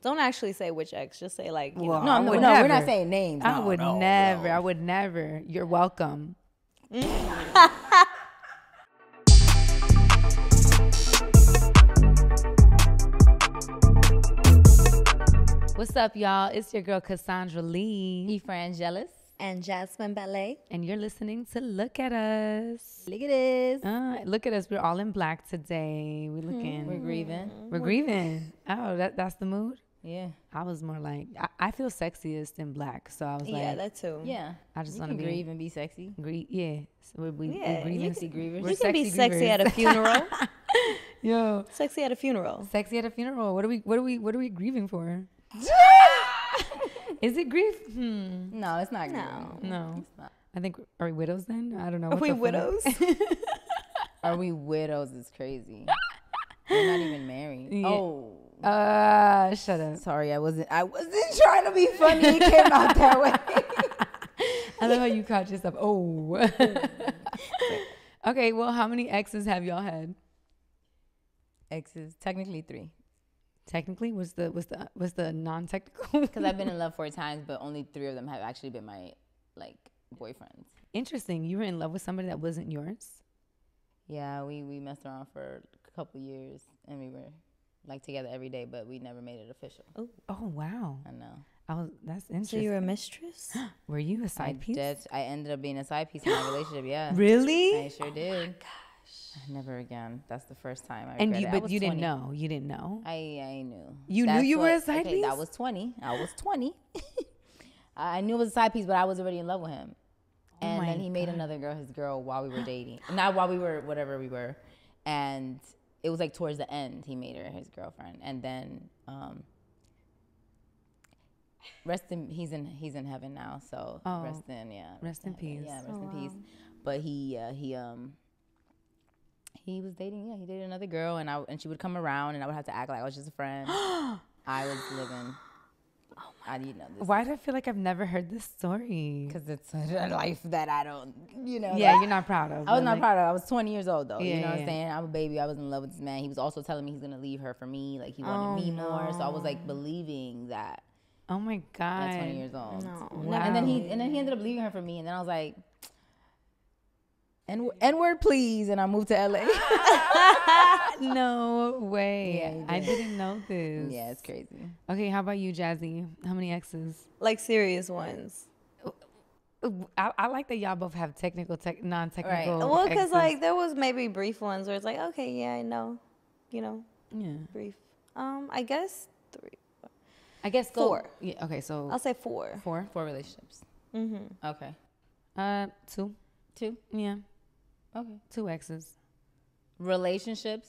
Don't actually say which ex. Just say like, you know. No, we're not saying names. I would never. I would never. You're welcome. What's up, y'all? It's your girl Cassandra Lee. Ephrangelis. And Jasmine Ballet. And you're listening to Look at Us. Look at this. Look at us. We're all in black today. We're looking. We're grieving. We're grieving. Oh, that's the mood? Yeah. I was more like, I feel sexiest in black. So I was like. Yeah, that too. Yeah. I just want to grieve and be sexy. Yeah. So we're grieving. You can be sexy at a funeral. Yo. Sexy at a funeral. Sexy at a funeral. What are we grieving for? Is it grief? No, it's not grief. No. It's not. I think, are we widows then? I don't know. Are we widows? Are we widows? It's crazy. We're not even married. Yeah. Oh. Shut up. Sorry, I wasn't trying to be funny. It came out that way. I love how you caught yourself. Oh. Okay, well, how many exes have y'all had? Exes, technically 3. Technically, what's the non-technical? Because I've been in love 4 times, but only 3 of them have actually been my boyfriends. Interesting. You were in love with somebody that wasn't yours? Yeah, we messed around for a couple years, and we were together every day, but we never made it official. Oh wow. I know. That's interesting. So you were a mistress? Were you a side piece? I ended up being a side piece in my relationship. Yeah. Really? I sure did. Oh my gosh. Never again. That's the first time I regret it. But you didn't know. You didn't know. I knew. You knew you were a side piece? That was 20. I was 20. I knew it was a side piece, but I was already in love with him. And then he made another girl his girl while we were dating. Not while we were whatever we were. And it was towards the end he made her his girlfriend. And then he's in heaven now. So rest in peace. Yeah, rest in peace. But he was dating, he dated another girl, and she would come around, and I would have to act like I was just a friend. I was living. Why do I feel like I've never heard this story? Because it's a life that I don't, Yeah, you're not proud of. I was not proud of. I was 20 years old, though. Yeah, you know what I'm saying? I'm a baby. I was in love with this man. He was also telling me he's going to leave her for me. He wanted me more. So I was, believing that. Oh, my God. At 20 years old. No. Wow. And then he ended up leaving her for me. And then I was like, N-word, please. And I moved to LA. No way. Yeah, I didn't know this. Yeah, it's crazy. Okay, how about you, Jazzy? How many exes? Serious ones. I like that y'all both have non-technical. Right. Well, because there was maybe brief ones where it's okay, yeah, I know, Yeah. Brief. I guess 3. I guess 4. Yeah. Okay, so I'll say 4. 4. 4 relationships. Mm-hmm. Okay. 2. 2. Yeah. Okay. 2 exes. Relationships.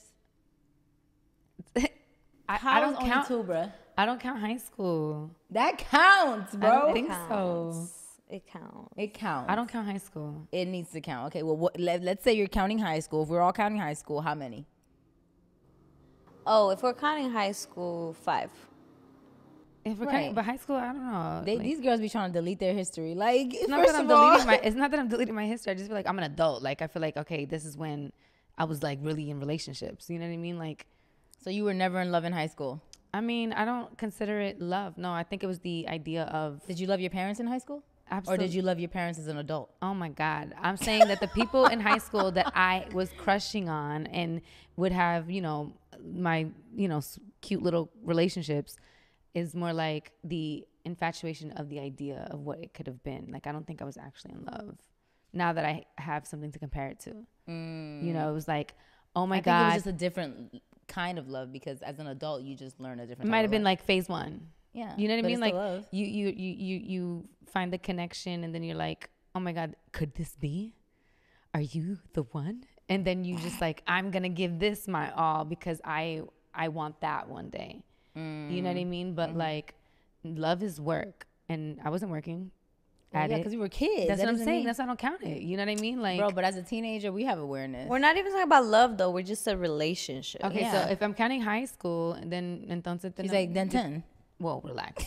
I don't count 2, bruh. I don't count high school. That counts, bro. I don't think so. It counts. It counts. I don't count high school. It needs to count. Okay, well, let's say you're counting high school. If we're all counting high school, how many? Oh, if we're counting high school, 5. If we're counting, but high school, I don't know. These girls be trying to delete their history. It's not that I'm deleting my history. I just feel like I'm an adult. I feel like, okay, this is when I was really in relationships. You know what I mean? So you were never in love in high school? I mean, I don't consider it love. No, I think it was the idea of. Did you love your parents in high school? Absolutely. Or did you love your parents as an adult? Oh my God. I'm saying that the people in high school that I was crushing on and would have, my, cute little relationships is more like the infatuation of the idea of what it could have been. I don't think I was actually in love now that I have something to compare it to. It was oh my God. I think it was just a different kind of love because as an adult, you just learn a different. It might have been phase 1. Yeah. You know what I mean? Love. You find the connection and then you're like, oh my God, could this be? Are you the one? And then you just I'm going to give this my all because I want that one day. You know what I mean? But love is work. And I wasn't working at it. Because we were kids. That's what I'm saying. That's why I don't count it. You know what I mean? Bro, but as a teenager, we have awareness. We're not even talking about love, though. We're just a relationship. Okay, so if I'm counting high school, then entonces... She's then 10. Whoa, relax.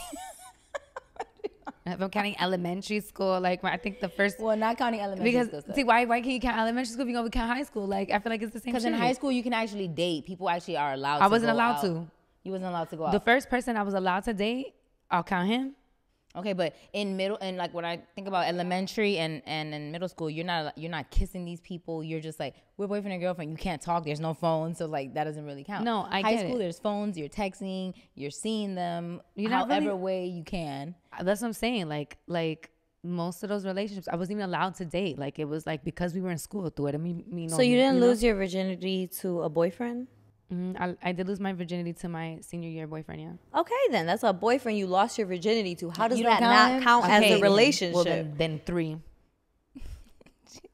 If I'm counting elementary school, I think the first... Well, not counting elementary school stuff. See, why can't you count elementary school if you're going to count high school? I feel like it's the same shit. Because in high school, you can actually date. People actually are allowed to I wasn't allowed to. You wasn't allowed to go out. The first person I was allowed to date, I'll count him. Okay, but in middle and like when I think about elementary and in middle school, you're not kissing these people. You're just like, we're boyfriend and girlfriend. You can't talk. There's no phone, so like that doesn't really count. No, I high get school. it. There's phones. You're texting. You're seeing them. You're not however really, way you can. That's what I'm saying. Like most of those relationships, I wasn't even allowed to date. Like it was like because we were in school. So you didn't lose your virginity to a boyfriend? I did lose my virginity to my senior year boyfriend, yeah. Okay, then. That's a boyfriend you lost your virginity to. How does that count not count as a relationship? Well, then 3.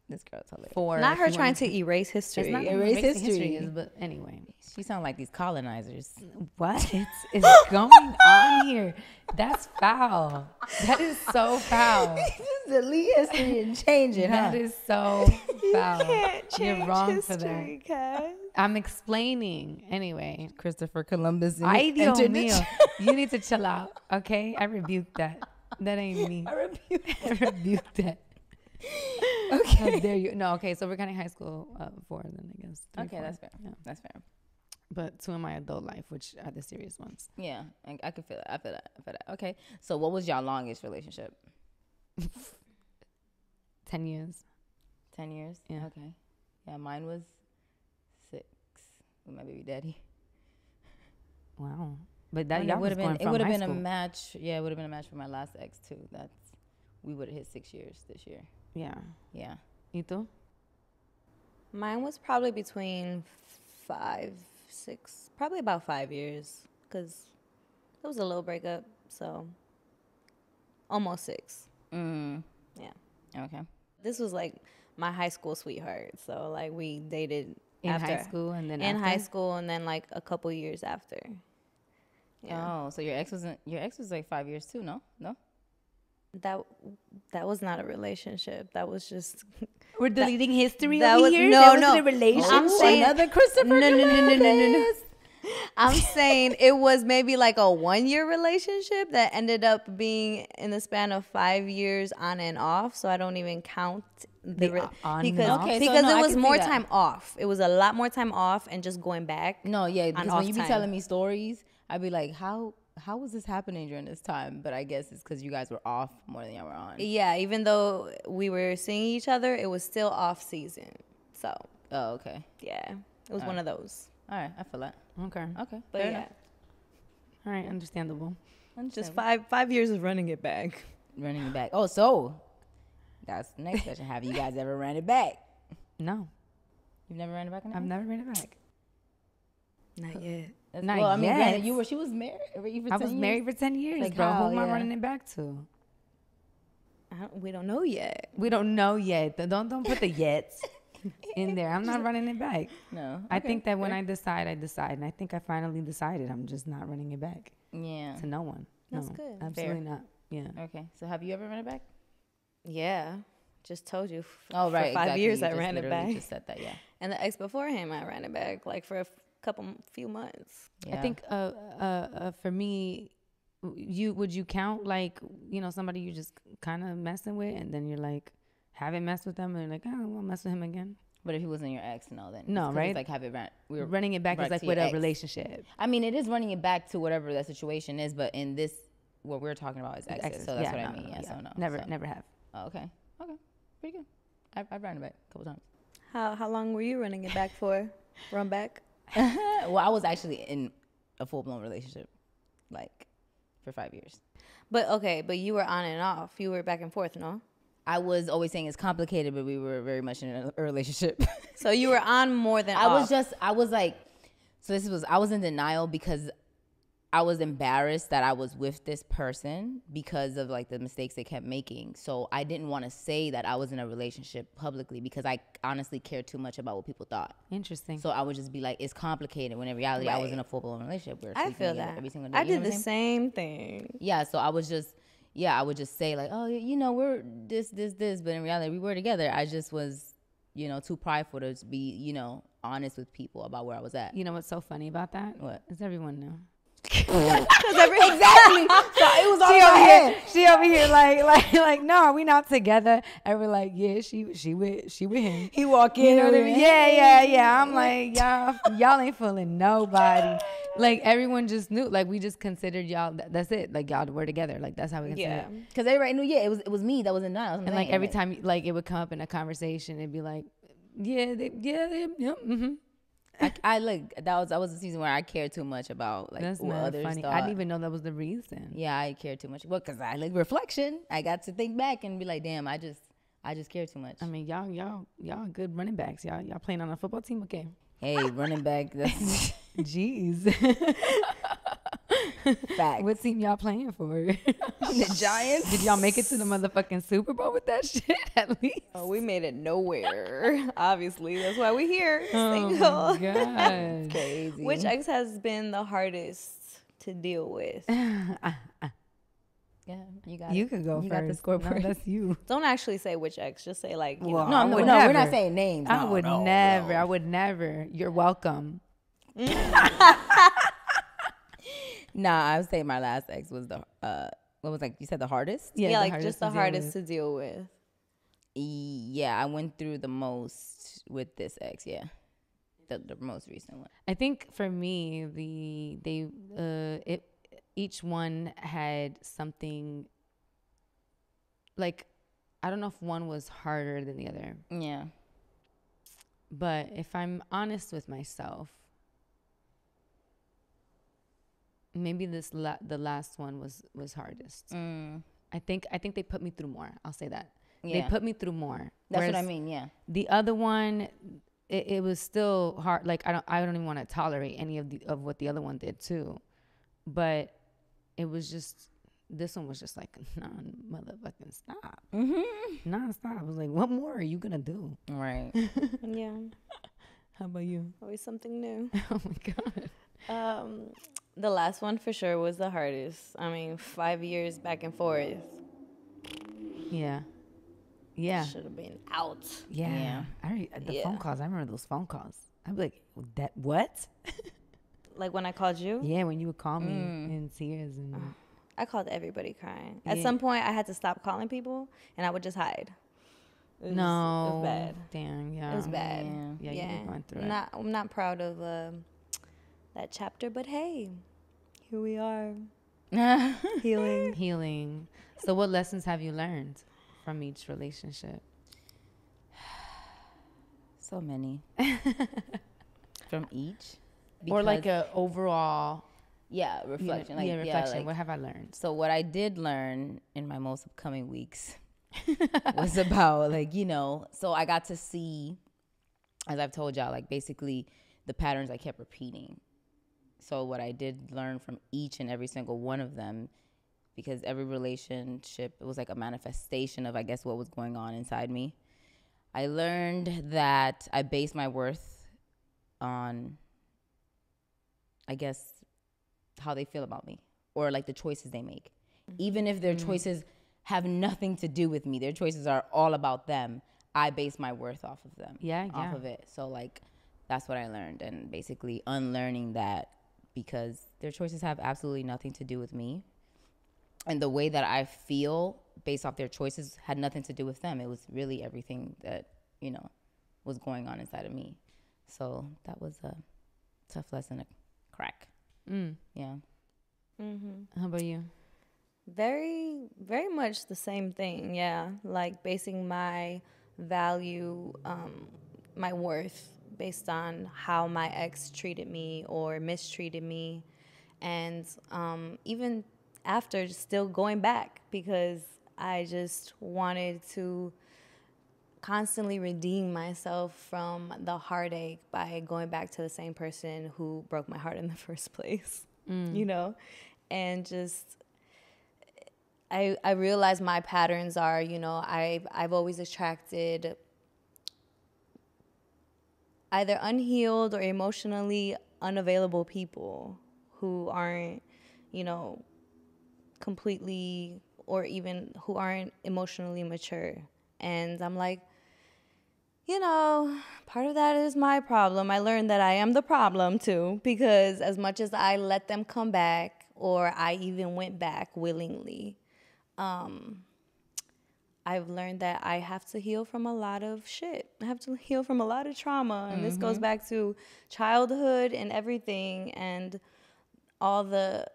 This girl's hilarious. 4. Not her trying to erase history. It's not erase history. But anyway. She sound like these colonizers. What is going on here? That's foul. That is so foul. Just delete history and change it, That is so foul. You're wrong history, for that. Cass. I'm explaining. Anyway. Christopher Columbus. Ay, Dios mío. You need to chill out, okay? I rebuke that. That ain't me. I rebuke that. Okay. How dare you? No, okay, so we're counting high school 4 then, I guess. 3, okay, 4. that's fair. Yeah. That's fair. But 2 in my adult life, which are the serious ones. Yeah, I could feel that. I feel that. Okay, so what was y'all longest relationship? 10 years. 10 years? Yeah. Okay. Yeah, mine was 6 with my baby daddy. Wow. But that it would have been. It would have been school. a match. Yeah, it would have been a match for my last ex too. We would have hit 6 years this year. Yeah. Yeah. You too? Mine was probably between 5, 6, probably about 5 years, because it was a little breakup, so almost 6. Yeah. Okay. This was like my high school sweetheart, so like we dated In after high school and then in after? high school, and then like a couple years after. Yeah. Oh, so your ex was like 5 years too? No. That was not a relationship. That was just We're deleting history that over was, here? no, That no. wasn't a relationship? I'm saying another Christopher. No. I'm saying it was maybe like a 1-year relationship that ended up being in the span of 5 years on and off. So I don't even count on and because off? Okay, so because no, it I was can see more that. time off. It was a lot more time off and just going back. No, yeah, because off when you be time. telling me stories, I'd be like, how was this happening during this time? But I guess it's because you guys were off more than y'all were on. Yeah, even though we were seeing each other, it was still off season. So Oh, okay. yeah, it was one of those. All right, I feel that. Okay. Okay, But fair yeah, enough. All right, understandable. just 5 years of running it back. Running it back. Oh, so that's the next question. Have you guys ever ran it back? No, You've never ran it back? I've never ran it back. Not yet. Not well, I mean, yet. granted, she was married. I was married for 10 years, Like bro. how, Who am I yeah. running it back to? We don't know yet. We don't know yet. Don't put the yets in there. I'm not running it back. No. I Okay, think that when fair. I decide, and I think I finally decided I'm just not running it back Yeah. to no one. That's No, good. absolutely not. Yeah. Okay. So have you ever run it back? Yeah, just told you. Oh, right. For 5 exactly. years, You I just ran it literally back. Just said that. Yeah. And the ex before him, I ran it back like for a few months. Yeah. I think for me, would you count like, somebody you just kind of messing with and then you're like haven't messed with them and you're like, oh, I'll mess with him again. But if he wasn't your ex, no, then No, it's right? like we're Running it back is back like to with your a ex. relationship. I mean, it is running it back to whatever that situation is, but in this, what we're talking about is exes. So that's what I mean. Yeah. So no. Never have. Oh, okay. Pretty good. I've run it back a couple times. How long were you running it back for? Run back? Well, I was actually in a full blown relationship, like for 5 years. But you were on and off. You were back and forth, no? I was always saying it's complicated, but we were very much in a relationship. So you were on more than I off. was in denial because I was embarrassed that I was with this person because of like the mistakes they kept making. So I didn't want to say that I was in a relationship publicly because I honestly cared too much about what people thought. Interesting. So I would just be like, it's complicated, when in reality I was Right. in a full-blown relationship. We were I sleeping feel together that. every single day. I You know did what the I'm same saying? thing. Yeah, so I would just say like, oh, we're this, but in reality we were together. I just was, too prideful to be, honest with people about where I was at. You know what's so funny about that? What? Is everyone knew. Exactly. So it was all in my head. She over here like, no, we not together. And we're like, yeah, she with him. He walk in. You know what I mean? Yeah. I'm like, y'all ain't fooling nobody. Like everyone just knew. Like we just considered y'all. That's it. Like y'all were together. Like that's how we considered. Yeah. It. Because everybody knew. Yeah, it was me that was in none. And like every time, like it would come up in a conversation, it'd be like, yeah, mm-hmm. I like that was the season where I cared too much about like That's what not others funny. thought. I didn't even know that was the reason. Yeah, I cared too much. Well, because I like reflection. I got to think back and be like, damn, I just care too much. I mean, y'all good running backs. Y'all playing on a football team, okay? Hey, running back. That's Jeez. fact. What team y'all playing for? The Giants. Did y'all make it to the motherfucking Super Bowl with that shit at least? Oh, we made it nowhere. Obviously, that's why we're here. Oh Single. my God. Crazy. Which ex has been the hardest to deal with? Yeah, you got You it. could go You first. got the scoreboard. No, that's you. Don't actually say which ex. Just say like, you Well, know. No, would we're never. not saying names. I No, would no, never. no. I would never. You're welcome. Nah, I would say my last ex was the what was like you said the hardest? Yeah, like hardest just the to deal hardest with. to deal with. Yeah, I went through the most with this ex. Yeah, the most recent one. I think for me, each one had something. Like, I don't know if one was harder than the other. Yeah. But if I'm honest with myself, maybe the last one was hardest. I think they put me through more. I'll say that. Yeah. They put me through more. That's what I Whereas mean. Yeah. The other one, it was still hard. Like I don't even want to tolerate any of what the other one did too. But it was just, this one was just like, nah, motherfucking stop. Nah, stop. I was like, what more are you gonna do? Right. Yeah, How about you? always something new. Oh my God. The last one for sure was the hardest. I mean, 5 years back and forth. Yeah. Yeah. Should have been out. Yeah. The Yeah. phone calls. I remember those phone calls. I'd be like, that what? Like when I called you, Yeah, when you would call me in tears and I called everybody crying. At Yeah. some point, I had to stop calling people, and I would just hide. It was, it was bad. Damn, yeah. It was bad. Yeah, you were going through it. I'm not proud of that chapter, but hey, here we are, healing. Healing. So what lessons have you learned from each relationship? So many. From each. Or like Because- a overall yeah, reflection. Like, reflection. like- What have I learned? So what I did learn in my most upcoming weeks was about like, so I got to see, as I've told y'all, like basically the patterns I kept repeating. So what I did learn from each and every single one of them, because every relationship, it was like a manifestation of, I guess, what was going on inside me. I learned that I base my worth on, I guess, how they feel about me or like the choices they make. Even if their choices have nothing to do with me, their choices are all about them, I base my worth off of them. Off of it. So like that's what I learned, and basically unlearning that, because their choices have absolutely nothing to do with me. And the way that I feel based off their choices had nothing to do with them. It was really everything that, was going on inside of me. So that was a tough lesson to crack. Yeah. How about you? Very, very much the same thing. Yeah, like basing my value, my worth based on how my ex treated me or mistreated me, and even after still going back, because I just wanted to constantly redeem myself from the heartache by going back to the same person who broke my heart in the first place, and just I realized my patterns are, I've always attracted either unhealed or emotionally unavailable people who aren't, completely, or even who aren't emotionally mature. And I'm like, You know, part of that is my problem. I learned that I am the problem too, because as much as I let them come back, or I even went back willingly, um, I've learned that I have to heal from a lot of shit. I have to heal from a lot of trauma. And this goes back to childhood and everything, and all the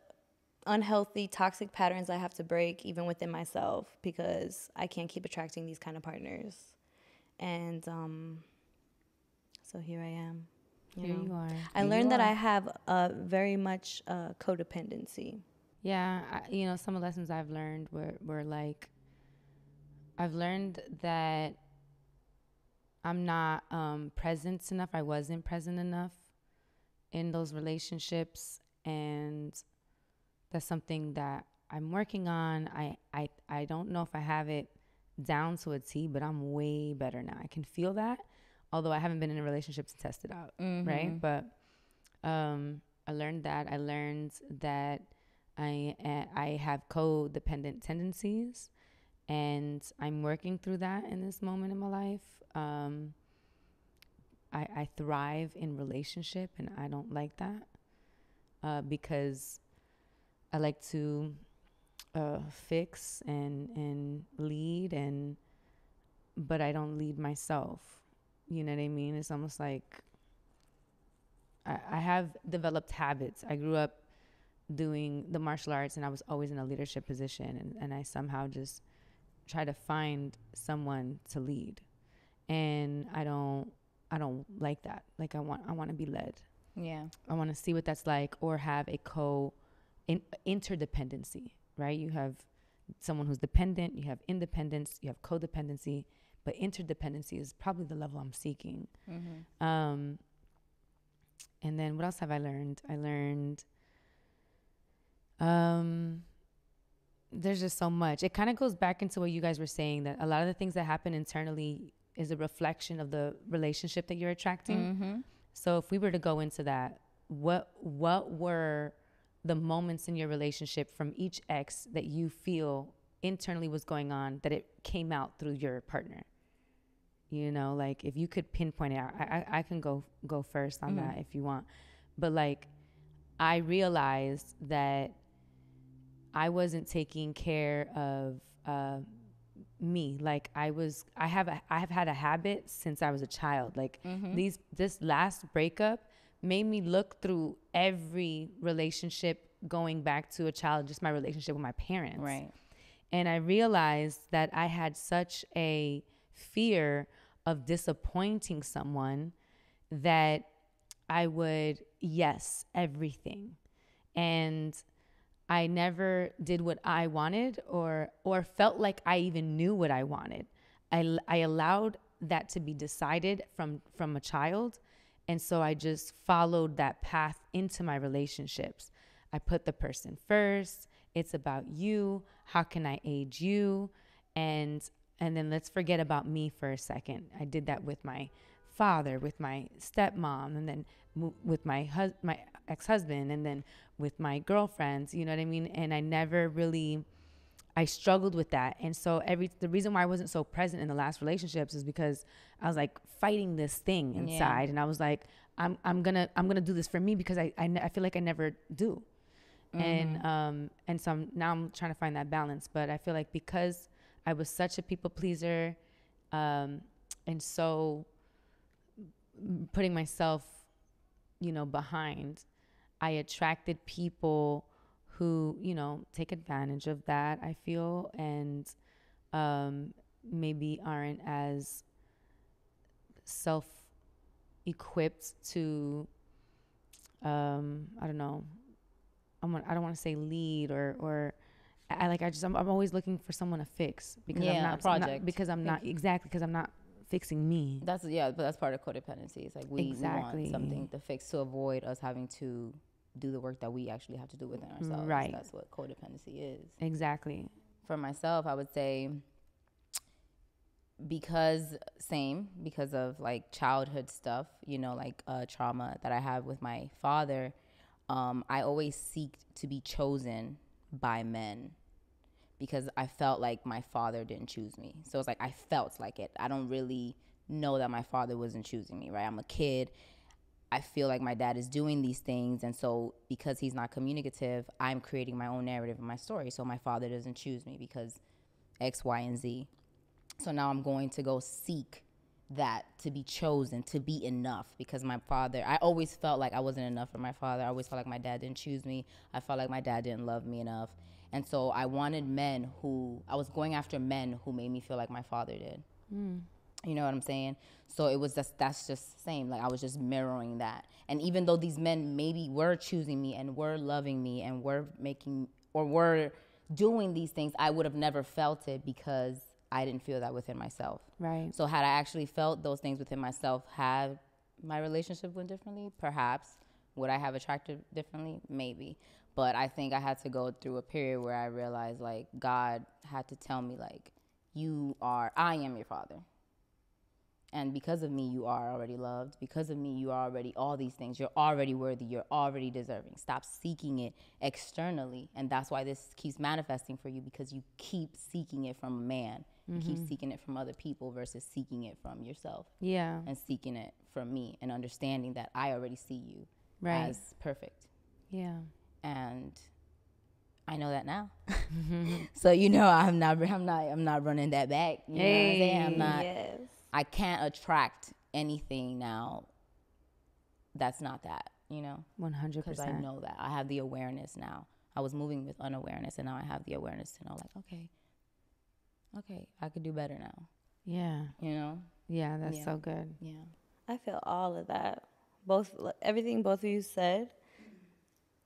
unhealthy, toxic patterns I have to break, even within myself, because I can't keep attracting these kind of partners. And so here I am. Here you are. I learned that I have very much codependency. Yeah, some of the lessons I've learned were like, I've learned that I'm not present enough. I wasn't present enough in those relationships, and that's something that I'm working on. I don't know if I have it down to a T, but I'm way better now. I can feel that, although I haven't been in a relationship to test it out, right? But I learned that. I learned that I have codependent tendencies, and I'm working through that in this moment in my life. I thrive in relationship, and I don't like that because I like to fix and lead, but I don't lead myself. You know what I mean? It's almost like I have developed habits. I grew up doing the martial arts, and I was always in a leadership position, and I somehow just try to find someone to lead, and I don't like that. Like I want to be led. Yeah. I want to see what that's like, or have a interdependency, right? You have someone who's dependent, you have independence, you have codependency, but interdependency is probably the level I'm seeking. And then what else have I learned? I learned there's just so much. It kind of goes back into what you guys were saying, that a lot of the things that happen internally is a reflection of the relationship that you're attracting. So if we were to go into that, what were the moments in your relationship from each ex that you feel internally was going on, that it came out through your partner? You know, like if you could pinpoint it out, I can go first on that if you want. But like, I realized that I wasn't taking care of me. Like I have had a habit since I was a child. Like this last breakup made me look through every relationship going back to a child, just my relationship with my parents. Right. And I realized that I had such a fear of disappointing someone that I would yes everything. And I never did what I wanted or felt like I even knew what I wanted. I allowed that to be decided from a child. And so I just followed that path into my relationships. I put the person first. It's about you. How can I aid you? And then let's forget about me for a second. I did that with my father, with my stepmom, and then with my ex-husband, and then with my girlfriends, you know what I mean? And I struggled with that. And so the reason why I wasn't so present in the last relationships is because I was like fighting this thing inside. Yeah. And I was like, I'm gonna do this for me, because I feel like I never do. And so now I'm trying to find that balance. But I feel like because I was such a people pleaser, and so putting myself, behind, I attracted people who, take advantage of that, I feel, and maybe aren't as self-equipped to, I don't know, I don't want to say lead or I'm always looking for someone to fix, because I'm not fixing me. But that's part of codependency. It's like we want something to fix to avoid us having to do the work that we actually have to do within ourselves. Right. That's what codependency is. Exactly. For myself, I would say because of like childhood stuff, like trauma that I have with my father, I always seek to be chosen by men, because I felt like my father didn't choose me. So it's like I felt like it. I don't really know that my father wasn't choosing me, right? I'm a kid. I feel like my dad is doing these things. And so because he's not communicative, I'm creating my own narrative in my story. So my father doesn't choose me because X, Y, and Z. So now I'm going to go seek that, to be chosen, to be enough, because my father, I always felt like I wasn't enough for my father. I always felt like my dad didn't choose me. I felt like my dad didn't love me enough. And so I was going after men who made me feel like my father did. You know what I'm saying? So it was that's just the same. Like I was just mirroring that. And even though these men maybe were choosing me and were loving me and were doing these things, I would have never felt it because I didn't feel that within myself. Right. So had I actually felt those things within myself, had my relationship went differently? Perhaps. Would I have attracted differently? Maybe. But I think I had to go through a period where I realized, like, God had to tell me, like, I am your father. And because of me, you are already loved. Because of me, you are already all these things. You're already worthy. You're already deserving. Stop seeking it externally. And that's why this keeps manifesting for you, because you keep seeking it from a man. You keep seeking it from other people versus seeking it from yourself. Yeah. And seeking it from me and understanding that I already see you as perfect. Yeah. And I know that now. So I'm not running that back. You know what I'm saying? I'm not. Yes. I can't attract anything now that's not that, 100%. Because I know that. I have the awareness now. I was moving with unawareness, and now I have the awareness to know, like, okay, I could do better now. Yeah. Yeah, that's so good. Yeah. I feel all of that. Everything both of you said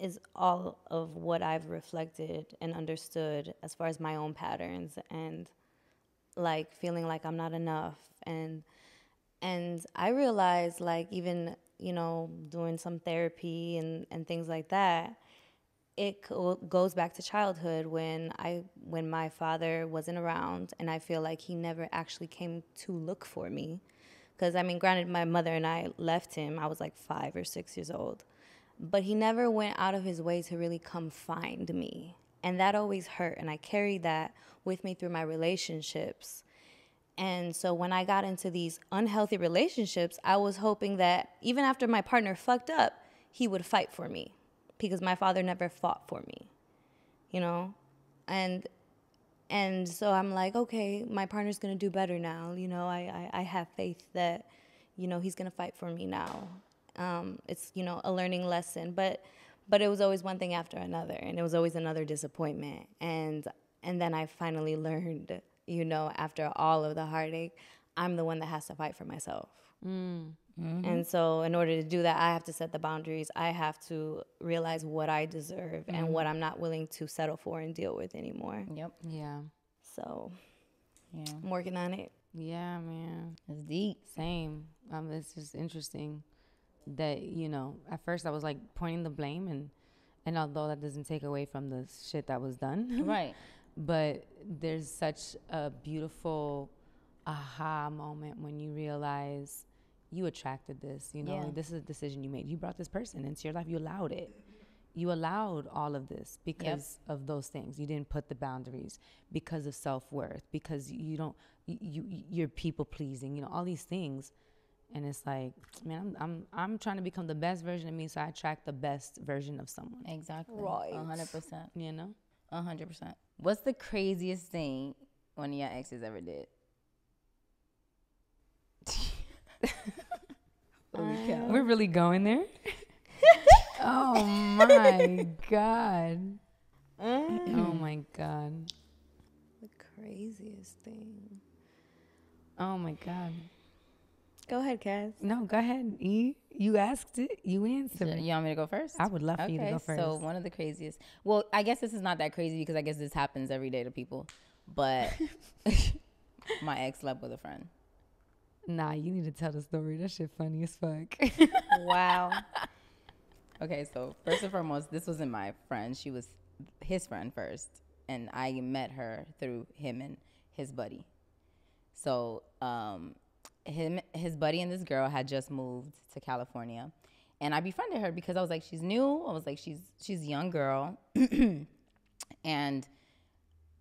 is all of what I've reflected and understood as far as my own patterns and like feeling like I'm not enough. And I realized, like, even, doing some therapy and things like that, it goes back to childhood when my father wasn't around, and I feel like he never actually came to look for me. Because, I mean, granted, my mother and I left him. I was like 5 or 6 years old. But he never went out of his way to really come find me. And that always hurt. And I carried that with me through my relationships. And so when I got into these unhealthy relationships, I was hoping that even after my partner fucked up, he would fight for me, because my father never fought for me, And so I'm like, okay, my partner's going to do better now. I have faith that, he's going to fight for me now. It's, a learning lesson. But it was always one thing after another, and it was always another disappointment. And then I finally learned, after all of the heartache, I'm the one that has to fight for myself. Mm-hmm. And so in order to do that, I have to set the boundaries. I have to realize what I deserve and what I'm not willing to settle for and deal with anymore. Yep. Yeah. So Yeah. I'm working on it. Yeah, man. It's deep. Same. It's just interesting that, at first I was like pointing the blame, and although that doesn't take away from the shit that was done. Right. But there's such a beautiful aha moment when you realize you attracted this, this is a decision you made. You brought this person into your life. You allowed it. You allowed all of this because of those things. You didn't put the boundaries because of self-worth, because you're people pleasing, all these things. And it's like, man, I'm trying to become the best version of me, so I attract the best version of someone. Exactly. Right. 100%. 100%. What's the craziest thing one of your exes ever did? We're really going there? Oh, my God. Oh, my God. The craziest thing. Oh, my God. Go ahead, Cass. No, go ahead, E. You asked it. You answered it. You want me to go first? I would love for you to go first. So one of the craziest. Well, I guess this is not that crazy because I guess this happens every day to people. But my ex slept with a friend. Nah, you need to tell the story. That shit funny as fuck. Wow. Okay, so first and foremost, this wasn't my friend. She was his friend first. And I met her through him and his buddy. So his buddy and this girl had just moved to California. And I befriended her because I was like, she's new. I was like, she's a young girl. And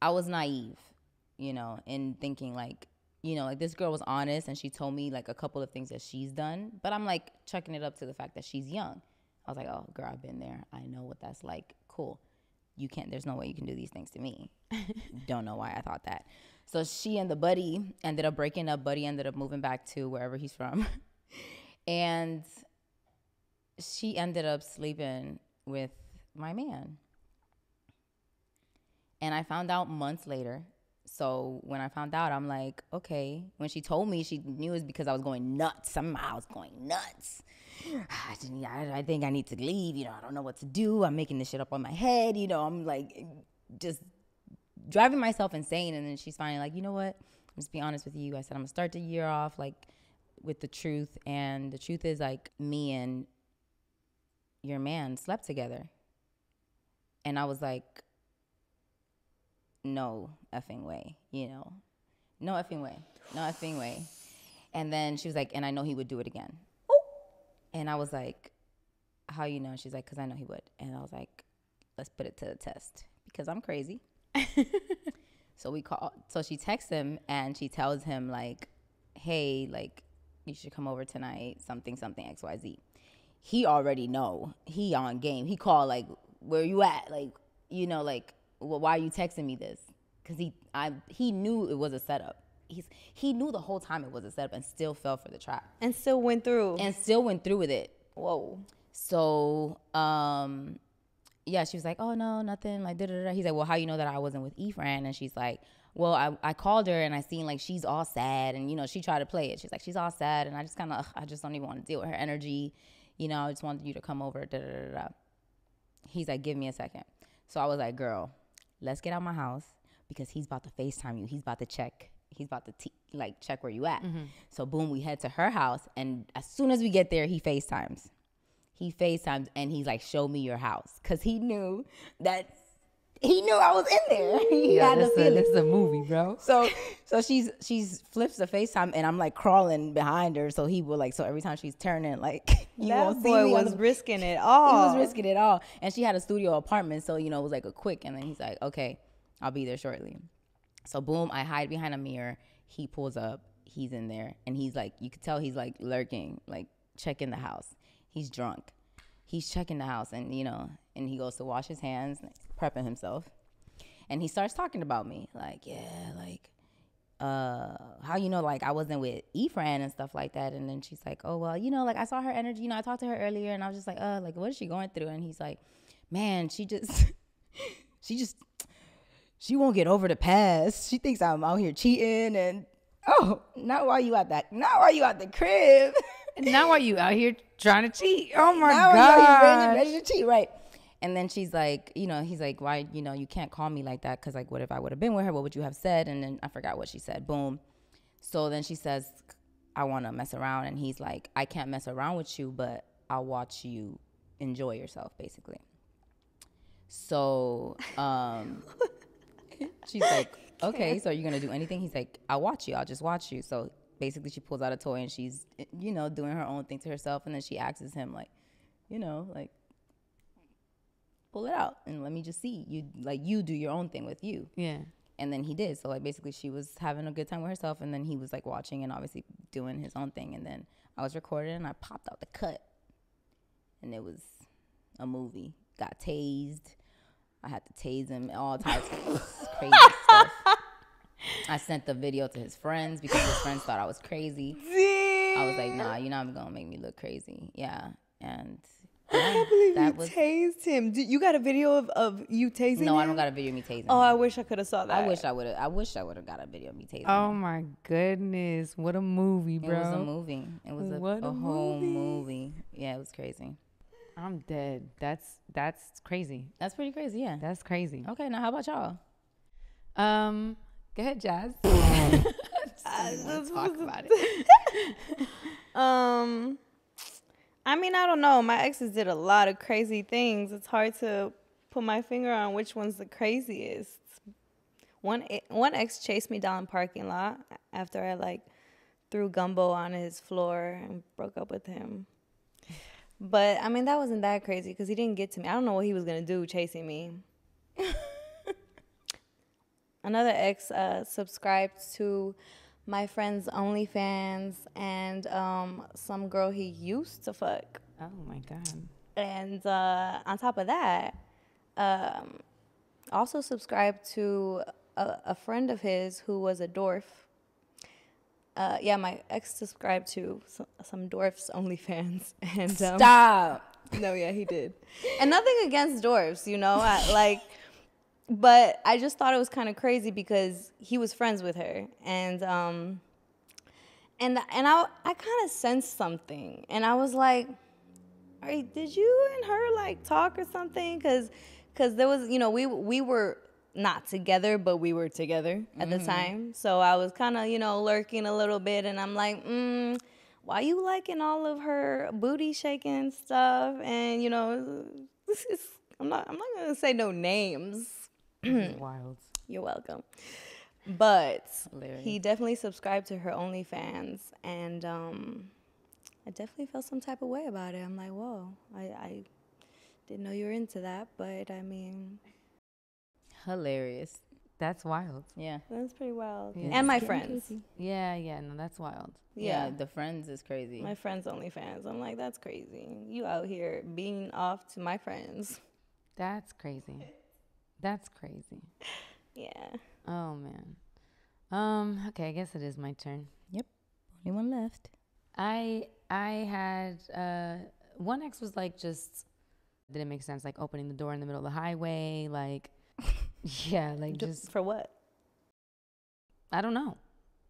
I was naive, in thinking like you know, like this girl was honest and she told me like a couple of things that she's done, but I'm like chucking it up to the fact that she's young. I was like, oh girl, I've been there. I know what that's like. Cool. There's no way you can do these things to me. Don't know why I thought that. So she and the buddy ended up breaking up. Buddy ended up moving back to wherever he's from. And she ended up sleeping with my man. And I found out months later. So when I found out, I'm like, okay. When she told me, she knew it was because I was going nuts. Somehow I was going nuts. I think I need to leave. You know, I don't know what to do. I'm making this shit up on my head. You know, I'm like just driving myself insane. And then she's finally like, you know what? Let's be honest with you. I said, I'm going to start the year off like with the truth. And the truth is like me and your man slept together. And I was like, no effing way, you know, no effing way. And then she was like, and I know he would do it again. Ooh. And I was like, how you know? She's like, because I know he would. And I was like, let's put it to the test because I'm crazy. So she texts him and she tells him like, hey, like you should come over tonight, something XYZ. He already know. He on game. He called like, where you at? Like, you know, like, well, why are you texting me this? Because he knew it was a setup. He knew the whole time it was a setup and still fell for the trap. And still went through. With it. Whoa. So, yeah, she was like, oh, no, nothing. Like, da-da-da. He's like, well, how you know that I wasn't with Efran? And she's like, well, I called her and I seen like she's all sad. And, you know, she tried to play it. She's like, she's all sad. And I just I just don't even want to deal with her energy. You know, I just wanted you to come over. Da-da-da-da. He's like, give me a second. So I was like, girl, let's get out my house because he's about to FaceTime you. He's about to check. He's about to check where you at. Mm-hmm. So boom, we head to her house. And as soon as we get there, he FaceTimes. And he's like, show me your house. Because he knew I was in there. This is a movie, bro. So she's flips the FaceTime and I'm like crawling behind her. So he will like, so every time she's turning, like, you that won't see boy me. was risking it all. He was risking it all. And she had a studio apartment. So, you know, it was like a quick. And then he's like, okay, I'll be there shortly. So boom, I hide behind a mirror. He pulls up. He's in there. And he's like, you could tell he's like lurking, like checking the house. He's drunk. He's checking the house and, you know, and he goes to wash his hands, prepping himself. And he starts talking about me. Like, yeah, like, how you know, like, I wasn't with Efran and stuff like that. And then she's like, oh, well, you know, like, I saw her energy. You know, I talked to her earlier and I was just like, like, what is she going through? And he's like, man, she won't get over the past. She thinks I'm out here cheating. And, oh, now why you at the crib? Now are you out here trying to cheat? Oh my God. God. Ready to cheat, right? And then she's like, you know, he's like, why, you know, you can't call me like that. Cause like, what if I would have been with her? What would you have said? And then I forgot what she said. Boom. So then she says, I want to mess around. And he's like, I can't mess around with you, but I'll watch you enjoy yourself, basically. So she's like, okay, so you're going to do anything? He's like, I'll watch you. I'll just watch you. So basically she pulls out a toy and she's, you know, doing her own thing to herself. And then she asks him like, you know, like, pull it out and let me just see you, like, you do your own thing with you. Yeah. And then he did. So like basically she was having a good time with herself and then he was like watching and obviously doing his own thing. And then I was recording and I popped out the cut and it was a movie. Got tased. I had to tase him, all types of crazy stuff. I sent the video to his friends because his friends thought I was crazy. I was like, nah, you're not gonna make me look crazy. Yeah. And I can't believe you tased him. You got a video of you tasing him? No, I don't got a video of me tasing him. Oh, I wish I could have saw that. I wish I would have got a video of me tasing him. Oh my goodness. What a movie, bro. It was a movie. It was a whole movie. Yeah, it was crazy. I'm dead. That's crazy. That's pretty crazy, yeah. That's crazy. Okay, now how about y'all? Go ahead, Jazz. Let's talk about it. I mean, I don't know. My exes did a lot of crazy things. It's hard to put my finger on which one's the craziest. One ex chased me down the parking lot after I like threw gumbo on his floor and broke up with him. But I mean, that wasn't that crazy because he didn't get to me. I don't know what he was gonna do chasing me. Another ex subscribed to my friend's OnlyFans, and some girl he used to fuck. Oh my God. And on top of that, also subscribed to a friend of his who was a dwarf. Yeah, my ex subscribed to some dwarfs OnlyFans. And Stop. No, yeah, he did. And nothing against dwarfs, you know, but I just thought it was kind of crazy because he was friends with her, and I kind of sensed something, and I was like, did you and her like talk or something? Because there was, you know, we were not together, but we were together at the time, so I was kind of, you know, lurking a little bit, and I'm like, why you liking all of her booty shaking stuff? And you know, I'm not gonna say no names. This is wild. You're welcome. But Hilarious. he definitely subscribed to her OnlyFans, and I definitely felt some type of way about it. I'm like, whoa, I didn't know you were into that, but I mean, Hilarious. That's wild. Yeah. that's pretty wild. Yeah. And my It's getting friends. crazy. Yeah, no, that's wild. Yeah, the friends is crazy. My friends' OnlyFans. I'm like, that's crazy. You out here being off to my friends. That's crazy. That's crazy. Yeah. Oh man. Okay, I guess it is my turn. Yep. Only one left. I had one ex was like just didn't make sense, like opening the door in the middle of the highway, like yeah, like just For what? I don't know.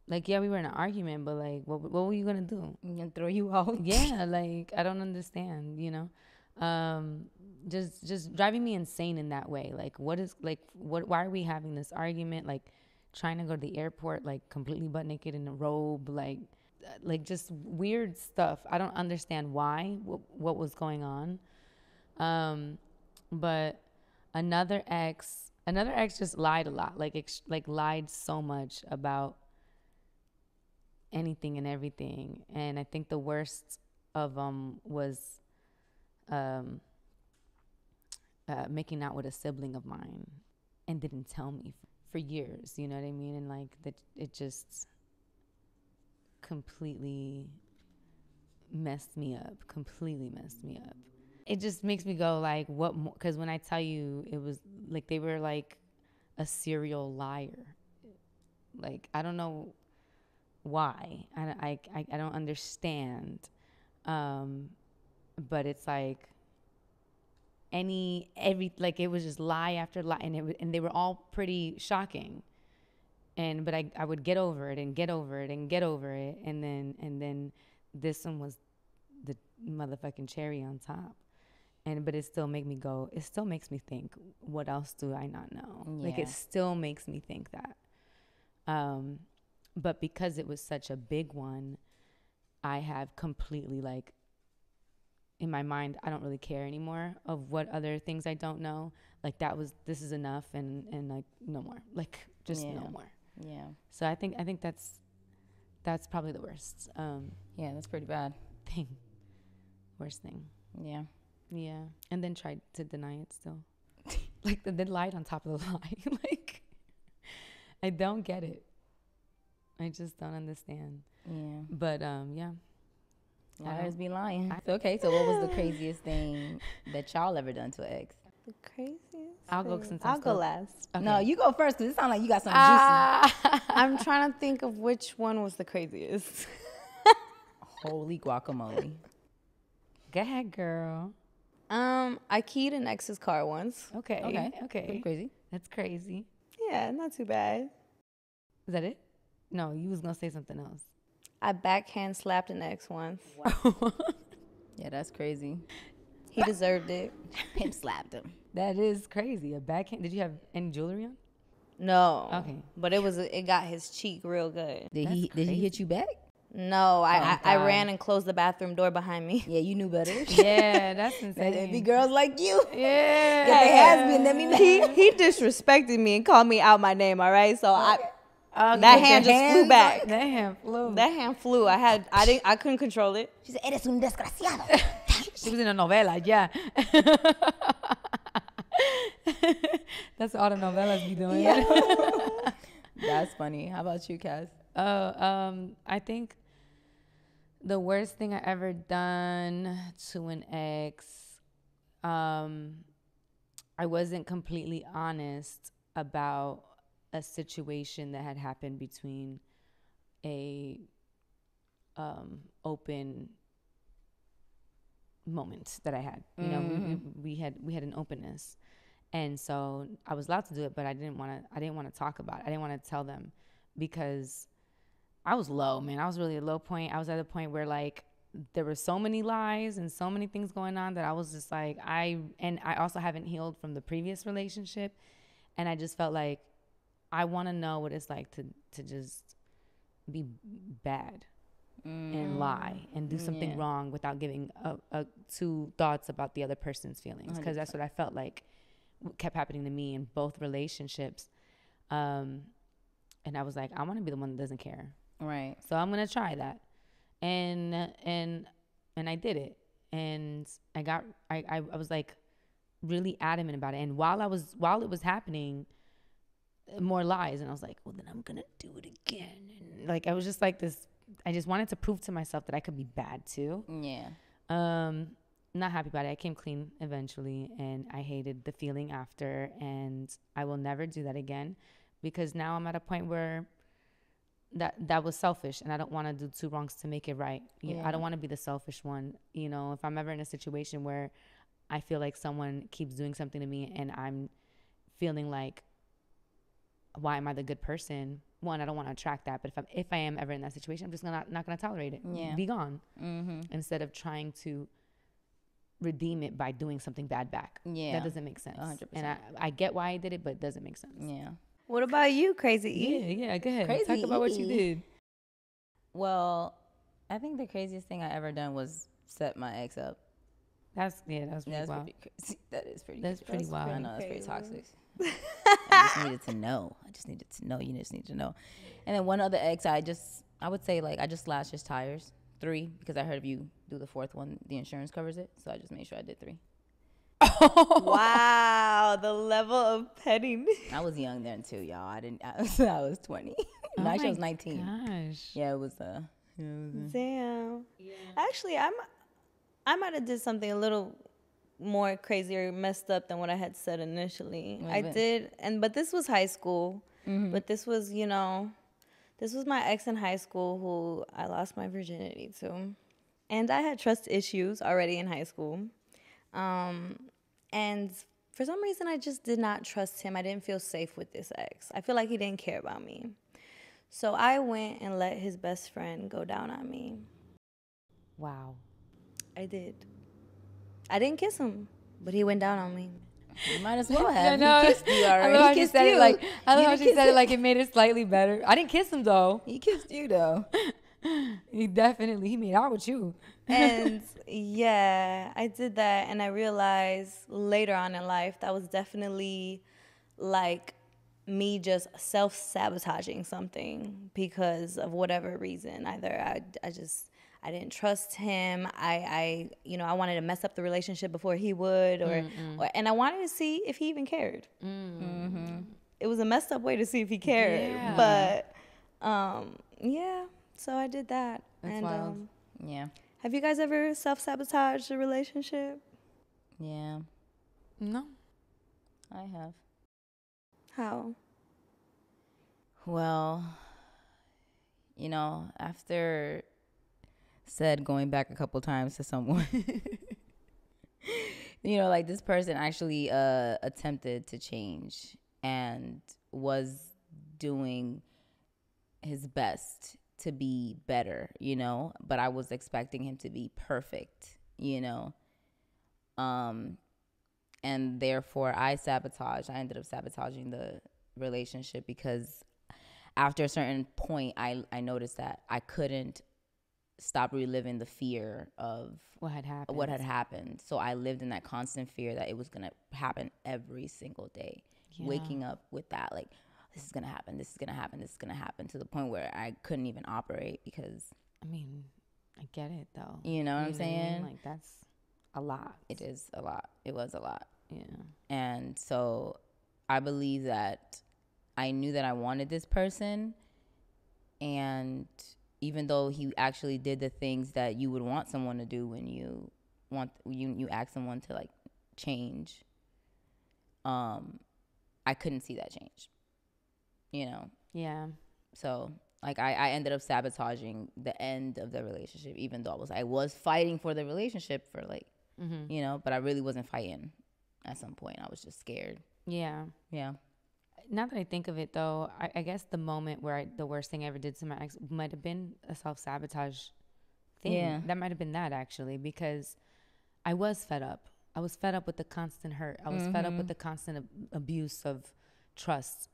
Like yeah, we were in an argument, but like what were you gonna do? I'm gonna throw you out. Yeah, like I don't understand, you know. Just driving me insane in that way. Like what why are we having this argument? Like trying to go to the airport like completely butt naked in a robe, like just weird stuff. I don't understand why, what was going on. But another ex just lied a lot, like lied so much about anything and everything. And I think the worst of them was making out with a sibling of mine and didn't tell me for years, you know what I mean? And like that, it just completely messed me up. It just makes me go like, what more? Because when I tell you, it was like they were like a serial liar. Like I don't know why. I don't understand. But it's like like it was just lie after lie, and they were all pretty shocking. But I would get over it and get over it and get over it, and then this one was the motherfucking cherry on top. But it still made me go. It still makes me think. What else do I not know? Yeah. Like it still makes me think that. But because it was such a big one, I have completely like. In my mind, I don't really care anymore of what other things I don't know. Like this is enough, and like no more. Like just no more. Yeah. So I think that's probably the worst. Yeah, that's pretty bad. Worst thing. Yeah. Yeah. And then tried to deny it still. Like they lied on top of the lie. Like I don't get it. I just don't understand. Yeah. But yeah. Liars be lying. Okay, so what was the craziest thing that y'all ever done to an ex? The craziest. I'll go since I'm I'll go still- last. Okay. No, you go first because it sounds like you got something juicy. I'm trying to think of which one was the craziest. Holy guacamole. Go ahead, girl. I keyed an ex's car once. Okay. Pretty crazy. That's crazy. Yeah, not too bad. Is that it? No, you was gonna say something else. I backhand slapped an ex once. Yeah, that's crazy. He deserved it. Pimp slapped him. That is crazy. A backhand. Did you have any jewelry on? No. Okay. But it got his cheek real good. Did he crazy. hit you back? No, I God. ran and closed the bathroom door behind me. Yeah, you knew better. Yeah, that's insane. There be girls like you. Yeah. Get their ass beat, let me He disrespected me and called me out my name, all right? So Okay. that hand just flew back. That hand flew. That hand flew. I couldn't control it. She said, eres un desgraciado. She was in a novela, yeah. That's what all the novelas be doing. That's funny. How about you, Cass? I think the worst thing I ever done to an ex, I wasn't completely honest about a situation that had happened between a open moment that I had. You know, we had an openness, and so I was allowed to do it, but I didn't want to talk about it. I didn't want to tell them because I was low, man. I was really at a low point. I was at a point where like there were so many lies and so many things going on that I was just like, I also haven't healed from the previous relationship, and I just felt like I want to know what it's like to just be bad and lie and do something wrong without giving two thoughts about the other person's feelings, because that's what I felt like kept happening to me in both relationships. And I was like, I want to be the one that doesn't care, Right. so I'm gonna try that, and I did it, and I was like really adamant about it, and while it was happening, more lies, and I was like, well, then I'm gonna do it again, and like I was just like this. I just wanted to prove to myself that I could be bad too. Yeah. Not happy about it. I came clean eventually, and I hated the feeling after, and I will never do that again, because now I'm at a point where that was selfish, and I don't want to do two wrongs to make it right. I don't want to be the selfish one. You know, if I'm ever in a situation where I feel like someone keeps doing something to me and I'm feeling like, why am I the good person? One, I don't want to attract that. But if I am ever in that situation, I'm just not going to tolerate it. Yeah. Be gone. Instead of trying to redeem it by doing something bad back. Yeah. That doesn't make sense. 100%. And I get why I did it, but it doesn't make sense. Yeah. What about you, Crazy E? Yeah, go ahead. Crazy Talk about what you E. did. Well, I think the craziest thing I ever done was set my ex up. That's pretty wild. Pretty crazy. That is pretty. That's pretty wild. I know that's pretty toxic. I just needed to know. You just need to know. And then one other ex, I would say like I just slashed his tires. 3, because I heard if you do the 4th one, the insurance covers it. So I just made sure I did 3. Wow, the level of pettiness. I was young then too, y'all. I was 20. Oh No, actually, I my was 19. Gosh. Yeah, it was. Damn. Yeah. Actually, I might have did something a little more crazy or messed up than what I had said initially. I did, but this was high school. But this was, this was my ex in high school who I lost my virginity to. And I had trust issues already in high school. And for some reason, I just did not trust him. I didn't feel safe with this ex. I feel like he didn't care about me. So I went and let his best friend go down on me. Wow. I did. I didn't kiss him, but he went down on me. You might as well have. No, He kissed you already. I love how He she kissed said you. it like You it made it slightly better. I didn't kiss him though. He kissed you though. He made out with you. And yeah, I did that, and I realized later on in life that was definitely like me just self-sabotaging something because of whatever reason. Either I didn't trust him. I wanted to mess up the relationship before he would, and I wanted to see if he even cared. It was a messed up way to see if he cared, but yeah. So I did that. That's wild. Yeah. Have you guys ever self-sabotaged a relationship? Yeah. No. I have. How? Well, after said going back a couple times to someone, like this person actually attempted to change and was doing his best to be better, but I was expecting him to be perfect, and therefore I ended up sabotaging the relationship because after a certain point I noticed that I couldn't stop reliving the fear of what had happened. So I lived in that constant fear that it was going to happen every single day. Waking up with that, like, this is going to happen, this is going to happen, this is going to happen, to the point where I couldn't even operate because... I mean, I get it, though. You know what I'm saying? Like, that's a lot. It is a lot. It was a lot. Yeah. And so I believe that I knew that I wanted this person, And even though he actually did the things that you would want someone to do when you ask someone to like change, I couldn't see that change, you know? Yeah. So like I ended up sabotaging the end of the relationship, even though I was fighting for the relationship for like, you know, but I really wasn't fighting at some point. I was just scared. Yeah. Yeah. Now that I think of it, though, I guess the moment where the worst thing I ever did to my ex might have been a self-sabotage thing. Yeah. That might have been that, actually, because I was fed up. I was fed up with the constant hurt. I was fed up with the constant abuse of trust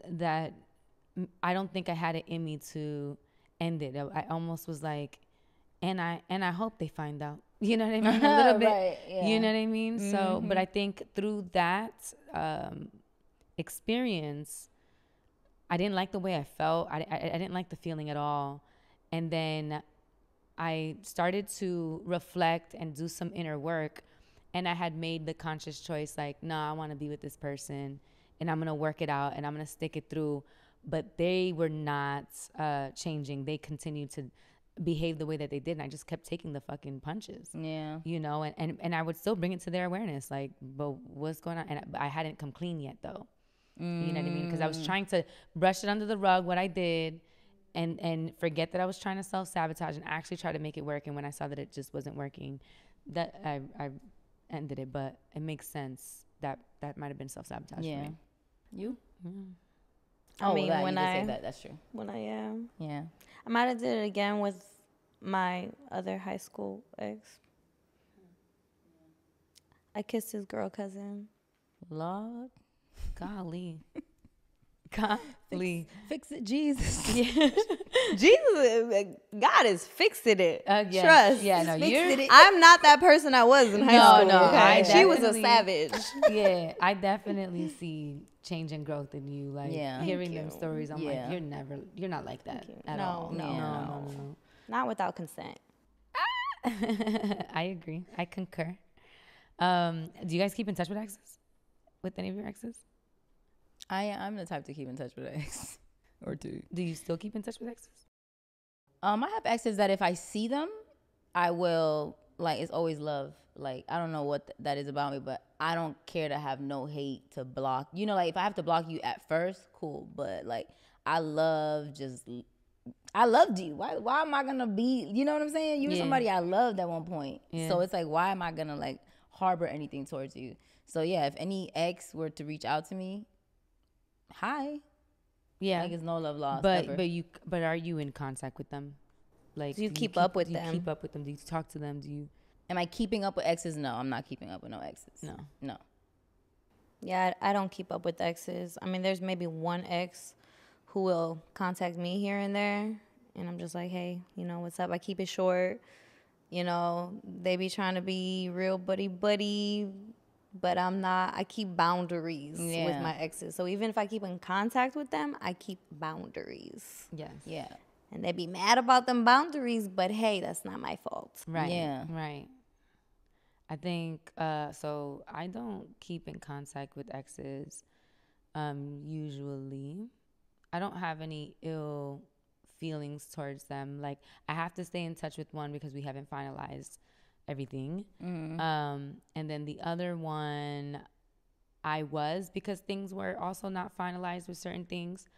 that I don't think I had it in me to end it. I almost was like, and I hope they find out. You know what I mean? A little bit. Right, yeah. You know what I mean? So, but I think through that experience, I didn't like the way I felt. I didn't like the feeling at all. And then I started to reflect and do some inner work. And I had made the conscious choice, like, no, I want to be with this person and I'm going to work it out and I'm going to stick it through. But they were not changing. They continued to behave the way that they did. And I just kept taking the fucking punches. Yeah. You know, and I would still bring it to their awareness. Like, but what's going on? And I hadn't come clean yet, though. You know what I mean? Because I was trying to brush it under the rug, what I did, and forget that I was trying to self-sabotage and actually try to make it work. And when I saw that it just wasn't working, that I ended it. But it makes sense that might have been self-sabotage for me. You? I mean, that, when you did I say that. That's true. when I Yeah. I might have did it again with my other high school ex. I kissed his girl cousin. Lord. Golly. Fix it, Jesus. Jesus, God is fixing it. Yeah. Trust. Yeah, no, you're. I'm not that person I was in high school. No, okay? She was a definitely- savage. Yeah, I definitely see change and growth in you. Like, Yeah. hearing Thank them you. stories, I'm Yeah. like, you're not like that at No, all. no, No. Not without consent. I agree. I concur. Do you guys keep in touch with exes? With any of your exes? I'm the type to keep in touch with an ex or two. Do you still keep in touch with exes? I have exes that if I see them, I will, like, it's always love. Like, I don't know what that is about me, but I don't care to have no hate to block. You know, like, if I have to block you at first, cool. But, like, I loved you. Why am I going to be, you know what I'm saying? You were somebody I loved at one point. Yeah. So it's like, why am I going to, like, harbor anything towards you? So, yeah, if any ex were to reach out to me, hi. Yeah. Like, it's no love lost But ever. but are you in contact with them? Like, Do you keep up with them? Do you keep up with them? Do you talk to them? Do you? Am I keeping up with exes? No, I'm not keeping up with no exes. No. Yeah, I don't keep up with exes. I mean, there's maybe one ex who will contact me here and there, and I'm just like, hey, you know, what's up? I keep it short. You know, they be trying to be real buddy, but I'm not. I keep boundaries with my exes. So even if I keep in contact with them, I keep boundaries. Yes. Yeah. And they be mad about them boundaries, but hey, that's not my fault. Right. Yeah. Right. I think so. I don't keep in contact with exes. Usually, I don't have any ill feelings towards them. Like, I have to stay in touch with one because we haven't finalized everything. And then the other one, I was, because things were also not finalized with certain things.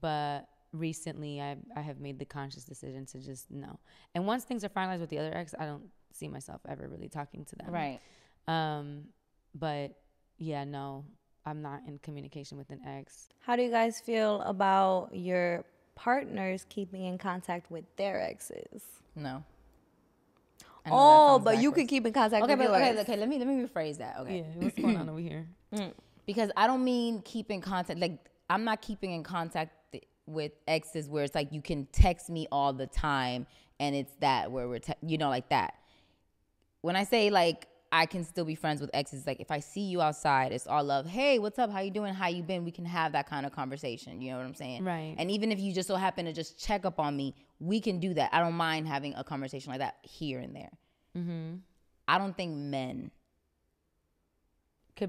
But recently I have made the conscious decision to just no. And once things are finalized with the other ex, I don't see myself ever really talking to them. Right. But yeah, no, I'm not in communication with an ex. How do you guys feel about your partners keeping in contact with their exes? No. Oh, but you could keep in contact with yours. Okay. Let me rephrase that. Okay. Yeah, what's going on over here? Because I don't mean keep in contact. Like, I'm not keeping in contact with exes where it's like you can text me all the time and it's that where we're like that. When I say like I can still be friends with exes, like if I see you outside, it's all love. Hey, what's up? How you doing? How you been? We can have that kind of conversation. You know what I'm saying? Right. And even if you just so happen to just check up on me, we can do that. I don't mind having a conversation like that here and there. I don't think men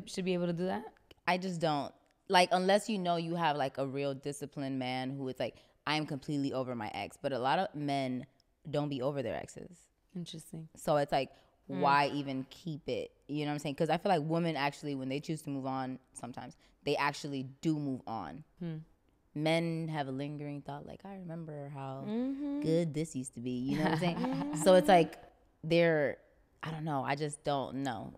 should be able to do that. I just don't. like, unless you know you have like a real disciplined man who is like, I am completely over my ex. But a lot of men don't be over their exes. Interesting. So it's like, why even keep it? You know what I'm saying? Because I feel like women actually, when they choose to move on, sometimes they actually do move on. Men have a lingering thought, like, I remember how good this used to be. You know what I'm saying? So it's like, I don't know. I just don't know.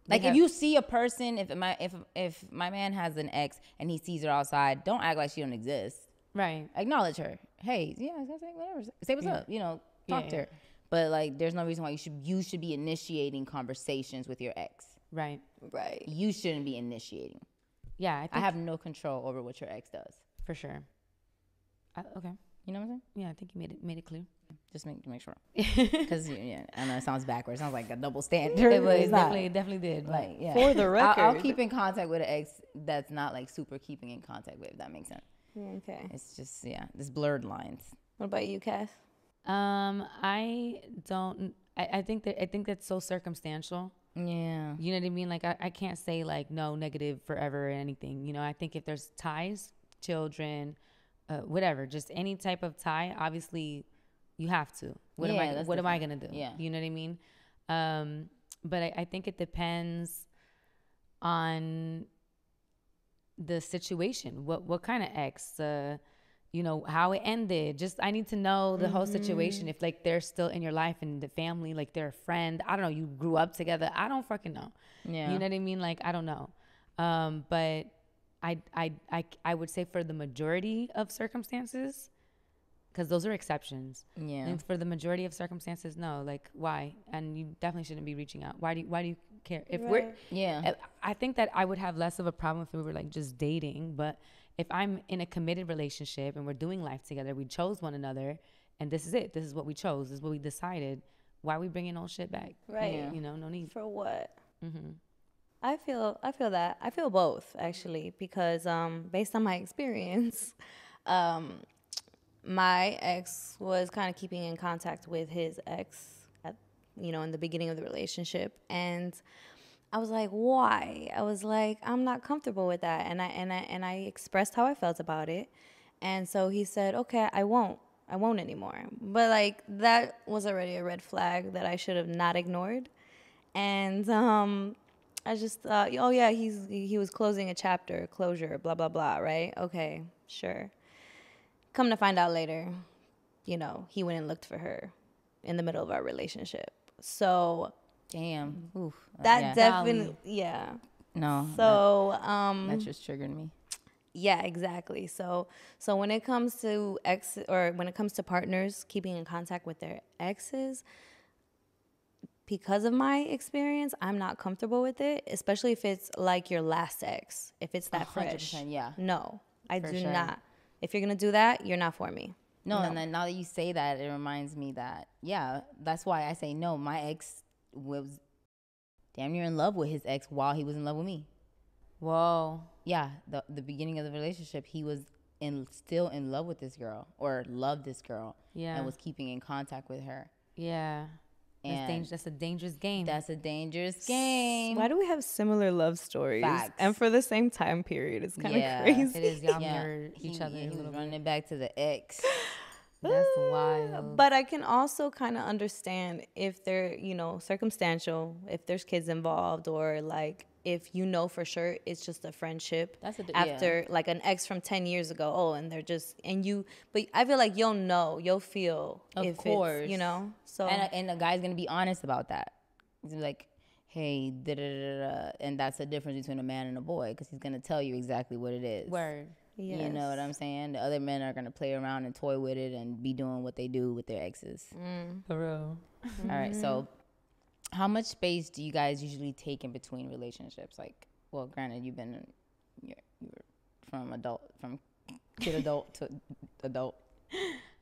Like, if you see a person, if my man has an ex and he sees her outside, don't act like she don't exist. Right. Acknowledge her. Hey, yeah, I was gonna say whatever. Say what's up. You know, talk to her. But like, there's no reason why you should be initiating conversations with your ex. Right. Right. You shouldn't be initiating. Yeah, I have no control over what your ex does. for sure. Okay. You know what I'm saying? Yeah, I think you made it clear. Just make sure. Because I know it sounds backwards. It sounds like a double standard. It definitely did. Like, yeah. For the record, I'll keep in contact with an ex that's not like super keeping in contact with, if that makes sense. Okay. It's just, this blurred lines. What about you, Cass? I don't. I think that's so circumstantial. Yeah. You know what I mean? Like, I can't say like no, negative forever or anything. You know, I think if there's ties, children, whatever, just any type of tie, obviously you have to. What am I gonna do? Yeah. You know what I mean? But I think it depends on the situation. What kind of ex? You know, how it ended. Just, I need to know the whole situation. If like they're still in your life and the family, like they're a friend. I don't know. You grew up together. I don't fucking know. Yeah. You know what I mean? Like, I don't know. But I would say for the majority of circumstances, because those are exceptions. Yeah. And for the majority of circumstances, no. Like, why? And you definitely shouldn't be reaching out. Why do you care? If we're I think that I would have less of a problem if we were like just dating, but if I'm in a committed relationship and we're doing life together, we chose one another, and this is it. This is what we chose. This is what we decided. Why are we bringing old shit back? Right. Yeah. You know, no need. For what? I feel that. I feel both, actually, because based on my experience, my ex was kind of keeping in contact with his ex in the beginning of the relationship, and I was like, why? I was like, I'm not comfortable with that, and I expressed how I felt about it, and so he said, okay, I won't anymore. But like, that was already a red flag that I should have not ignored, and I just thought, oh yeah, he was closing a chapter, closure, blah blah blah, right? Okay, sure. Come to find out later, he went and looked for her in the middle of our relationship. So damn. Oof. that definitely, yeah. No. So that just triggered me. Yeah, exactly. So when it comes to when it comes to partners keeping in contact with their exes, because of my experience, I'm not comfortable with it, especially if it's like your last ex, if it's that fresh. Yeah. No, I do not. If you're going to do that, you're not for me. No, and then now that you say that, it reminds me that, that's why I say no. My ex was damn near in love with his ex while he was in love with me. Whoa. Yeah, the beginning of the relationship, he was still in love with this girl, or loved this girl, and was keeping in contact with her. Yeah. That's a dangerous game. That's a dangerous game. Why do we have similar love stories? Facts. And for the same time period? It's kind of crazy. It is. Y'all mirror each other. He was running it back to the ex. That's wild. But I can also kind of understand if they're, circumstantial, if there's kids involved, or like if for sure it's just a friendship after like an ex from 10 years ago. Oh, and they're just, but I feel like you'll feel of course. It's, so. And the guy's going to be honest about that. He's like, hey, da-da-da-da-da. And that's the difference between a man and a boy, because he's going to tell you exactly what it is. Word. Yes. You know what I'm saying? The other men are going to play around and toy with it and be doing what they do with their exes. For real. All right, so how much space do you guys usually take in between relationships? Like, well, granted, you were from kid adult to adult.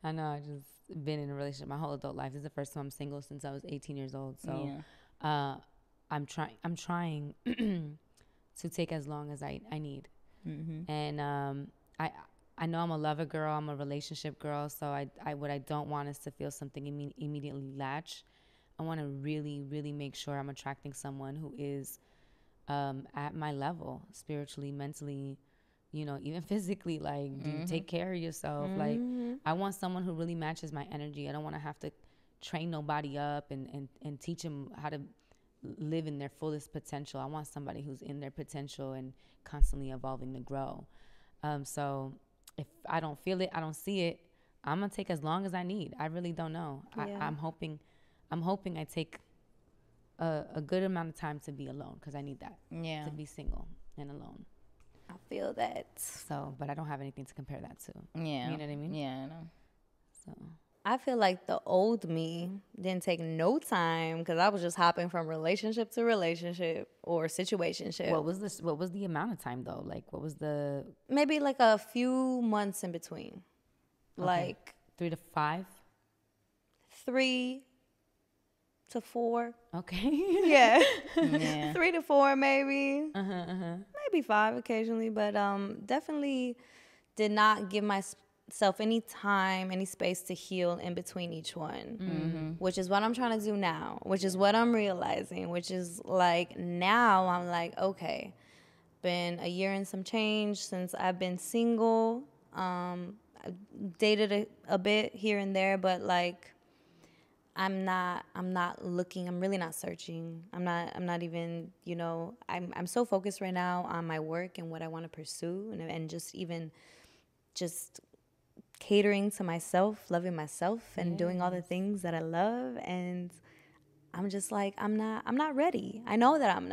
I know. I just been in a relationship my whole adult life. This is the first time I'm single since I was 18 years old. So I'm trying to take as long as I need. Mm-hmm. And I know I'm a lover girl. I'm a relationship girl. So what I don't want is to feel something immediately latch. I want to really, really make sure I'm attracting someone who is at my level, spiritually, mentally, you know, even physically. Like, do you take care of yourself? Like, I want someone who really matches my energy. I don't want to have to train nobody up and teach them how to live in their fullest potential. I want somebody who's in their potential and constantly evolving to grow. So if I don't feel it, I don't see it, I'm gonna take as long as I need. I really don't know. Yeah. I'm hoping I take a good amount of time to be alone, because I need that. Yeah. To be single and alone. I feel that. So, but I don't have anything to compare that to. Yeah. You know what I mean? Yeah, I know. So I feel like the old me didn't take no time because I was just hopping from relationship to relationship or situationship. what was the amount of time though? Like, what was the Maybe like a few months in between. Like 3 to 5? 3 to 4. Okay. Yeah. Yeah. 3 to 4 maybe. Maybe 5 occasionally, but definitely did not give myself any time, any space to heal in between each one, which is what I'm trying to do now, which is what I'm realizing, which is like now I'm like, okay, been a year and some change since I've been single. I dated a bit here and there, but like I'm not looking, I'm really not searching. I'm not even, you know, I'm so focused right now on my work and what I want to pursue, and just catering to myself, loving myself, and doing all the things that I love. And I'm just like, I'm not ready. I know that I'm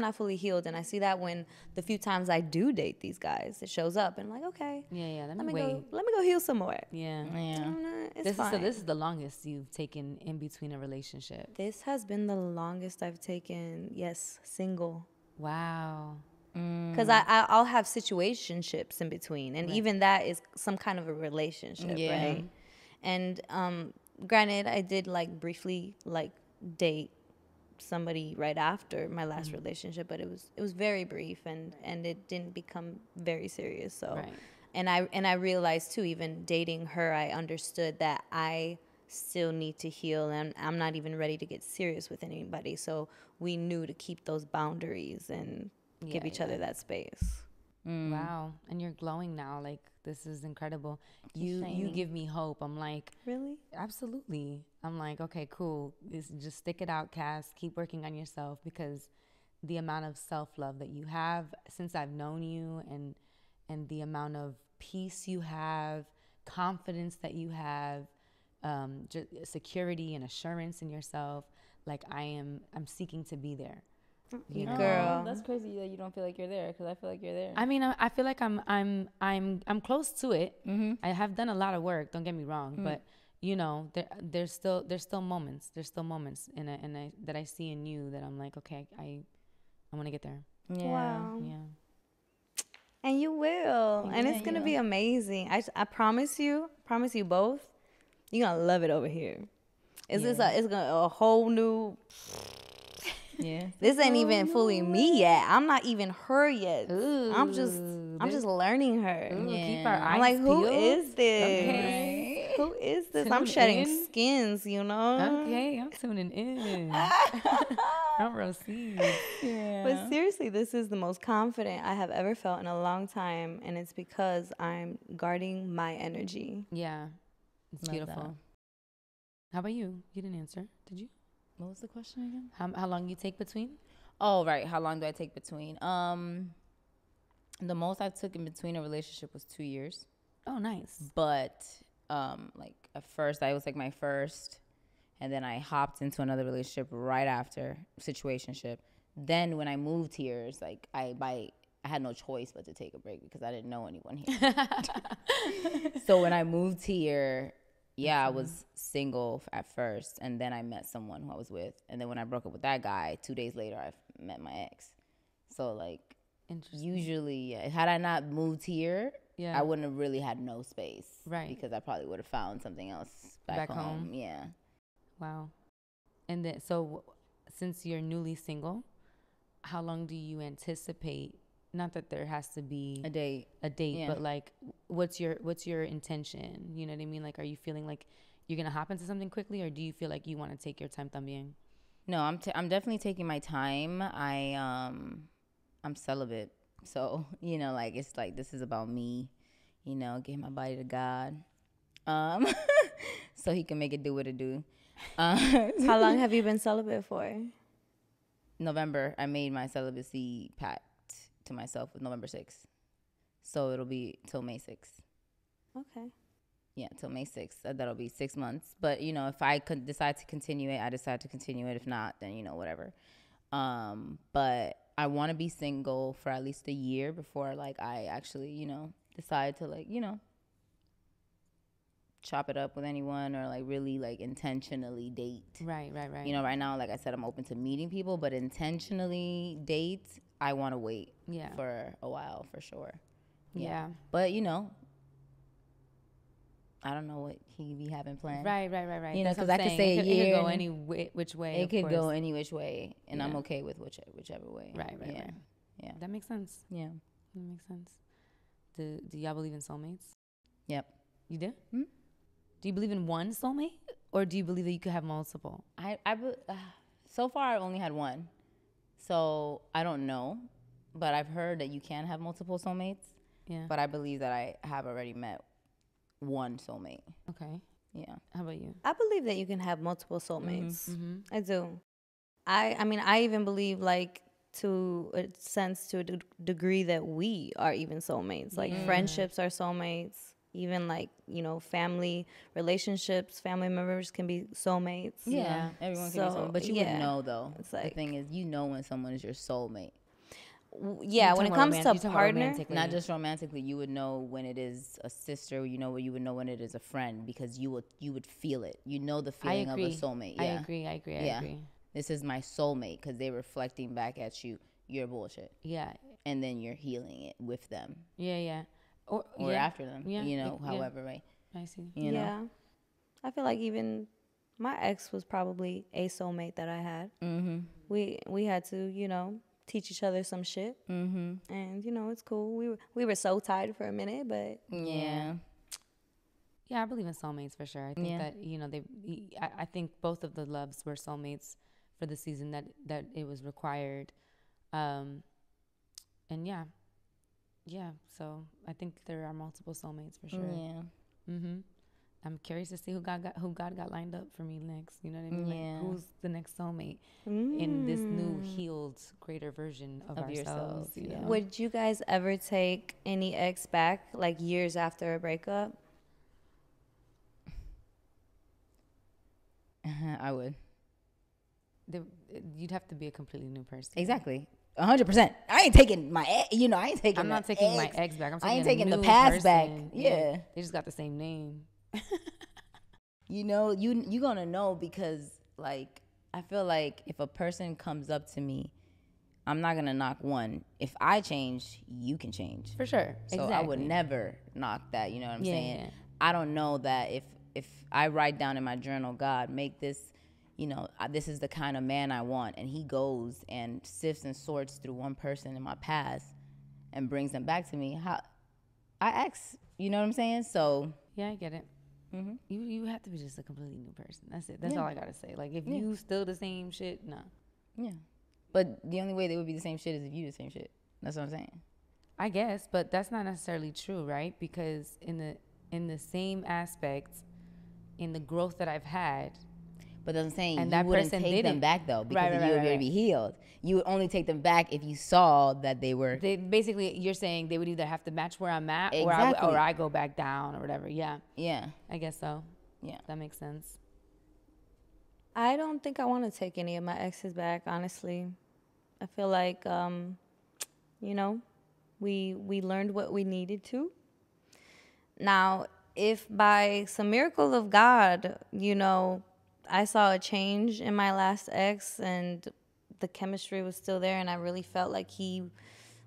not fully healed. And I see that when the few times I do date these guys, it shows up, and I'm like, okay, Yeah. let me go heal some more. Yeah. Yeah. It's fine. This is the longest you've taken in between a relationship. This has been the longest I've taken, yes, single. Wow. Because I'll have situationships in between, and even that is some kind of a relationship, Yeah. right? And granted, I did like briefly like date somebody right after my last relationship, but it was very brief, and it didn't become very serious. So, Right. and I realized too, even dating her, I understood that I still need to heal, and I'm not even ready to get serious with anybody. So we knew to keep those boundaries and give each other that space. Wow. And you're glowing now. Like, this is incredible. You give me hope. I'm like, Really? absolutely. I'm like, okay, cool. Just stick it out, Cass. Keep working on yourself, because the amount of self-love that you have since I've known you, and the amount of peace you have, confidence that you have, security and assurance in yourself. Like, I'm seeking to be there. You know? Girl. That's crazy that you don't feel like you're there, because I feel like you're there. I mean, I feel like I'm close to it. I have done a lot of work. Don't get me wrong, but you know, there's still moments. There's still moments in that I see in you that I'm like, okay, I want to get there. Yeah. Wow. Yeah. And you will. And Yeah, it's going to you be amazing. I promise you both, you're going to love it over here. It's just it's a whole new, Yeah. this ain't even fully me yet. I'm not even her yet. I'm just learning her. Ooh, Yeah. keep our eyes I'm like, who peeled. is this? Okay. Who is this? I'm Tune shedding in. skins, you know? Okay, I'm tuning in. I'm received. Yeah. But seriously, this is the most confident I have ever felt in a long time. And it's because I'm guarding my energy. Yeah, it's Love beautiful. that. How about you? You didn't answer, did you? What was the question again? How long you take between? Oh, right. How long do I take between? The most I took in between a relationship was 2 years. Oh, nice. But like at first, I was like my first, and then I hopped into another relationship right after situationship. Then when I moved here, it's like I had no choice but to take a break because I didn't know anyone here. So when I moved here, I was single at first, and then I met someone who I was with, and then when I broke up with that guy, 2 days later I met my ex. So like, usually, had I not moved here, I wouldn't have really had no space, Right. Because I probably would have found something else back home. Yeah. Wow. And then, so since you're newly single, how long do you anticipate? Not that there has to be A date, yeah. but like, what's your intention? You know what I mean? Like, are you feeling like you're gonna hop into something quickly, or do you feel like you want to take your time también? No, I'm definitely taking my time. I'm celibate, so like it's like this is about me. Giving my body to God, um, so He can make it do what it do. How long have you been celibate for? November, I made my celibacy pact to myself with November 6th, so it'll be till May 6th. Okay. Yeah, till May 6th. That'll be 6 months. But, if I could decide to continue it, I decide to continue it. If not, then, whatever. But I want to be single for at least a year before, like, I actually, decide to, like, chop it up with anyone or, like, really, like, intentionally date. Right. Right now, like I said, I'm open to meeting people, but intentionally date, I want to wait for a while, for sure. Yeah. But, I don't know what he be having planned. Right. Because I could say a year. It could go any which way. It could go any which way, and I'm okay with whichever way. Right. Yeah. That makes sense. Yeah. That makes sense. Do y'all believe in soulmates? Yep. You do? Hmm? Do you believe in one soulmate, or do you believe that you could have multiple? So far I've only had one, so I don't know, but I've heard that you can have multiple soulmates. Yeah. But I believe that I have already met one soulmate. Okay. Yeah. How about you? I believe that you can have multiple soulmates. Mm-hmm. I do. I mean, I even believe, like, to a sense, to a degree, that we are even soulmates. Like, friendships are soulmates. Even, like, family relationships, family members can be soulmates. Yeah. Everyone can be soulmate. But you would know, though. It's like, the thing is, when someone is your soulmate. Yeah, when it comes to partner, not just romantically, you would know when it is a sister. You would know when it is a friend, because you would feel it. The feeling of a soulmate. Yeah. I agree. This is my soulmate, because they're reflecting back at you your bullshit. Yeah. And then you're healing it with them. Yeah. Or after them. However, right? I see. Yeah. I feel like even my ex was probably a soulmate that I had. Mm-hmm. We had to, teach each other some shit. Mm-hmm. And, it's cool. We were so tied for a minute, but yeah. Yeah, I believe in soulmates for sure. I think that, I think both of the loves were soulmates for the season that it was required. And so I think there are multiple soulmates for sure. Yeah. Mm-hmm. I'm curious to see who God got lined up for me next. You know what I mean? Yeah. Like, who's the next soulmate in this new healed, greater version of ourselves? Yourself, Would you guys ever take any ex back, like, years after a breakup? I would. You'd have to be a completely new person. Exactly. 100%. I ain't taking my ex. I'm not taking my ex back. I ain't taking the past back. Yeah. They just got the same name. You gonna know, because, like, I feel like if a person comes up to me, I'm not gonna knock one. If I change, you can change. For sure. So exactly. I would never knock that. You know what I'm saying? Yeah. I don't know that if I write down in my journal, God, make this, this is the kind of man I want, and he goes and sifts and sorts through one person in my past and brings them back to me, I ask, you know what I'm saying? So yeah, I get it. Mm-hmm. You have to be just a completely new person. That's it. That's all I gotta say. Like, if you still the same shit, no. Yeah. But the only way they would be the same shit is if you the same shit. That's what I'm saying. I guess, but that's not necessarily true, right? Because in the same aspects, in the growth that I've had. But I'm saying and you wouldn't take them back, though, because you would be healed. You would only take them back if you saw that they were. Basically, you're saying they would either have to match where I'm at, exactly. or I go back down or whatever. Yeah. Yeah. I guess so. Yeah. That makes sense. I don't think I want to take any of my exes back, honestly. I feel like, we learned what we needed to. Now, if by some miracle of God, I saw a change in my last ex and the chemistry was still there, and I really felt like he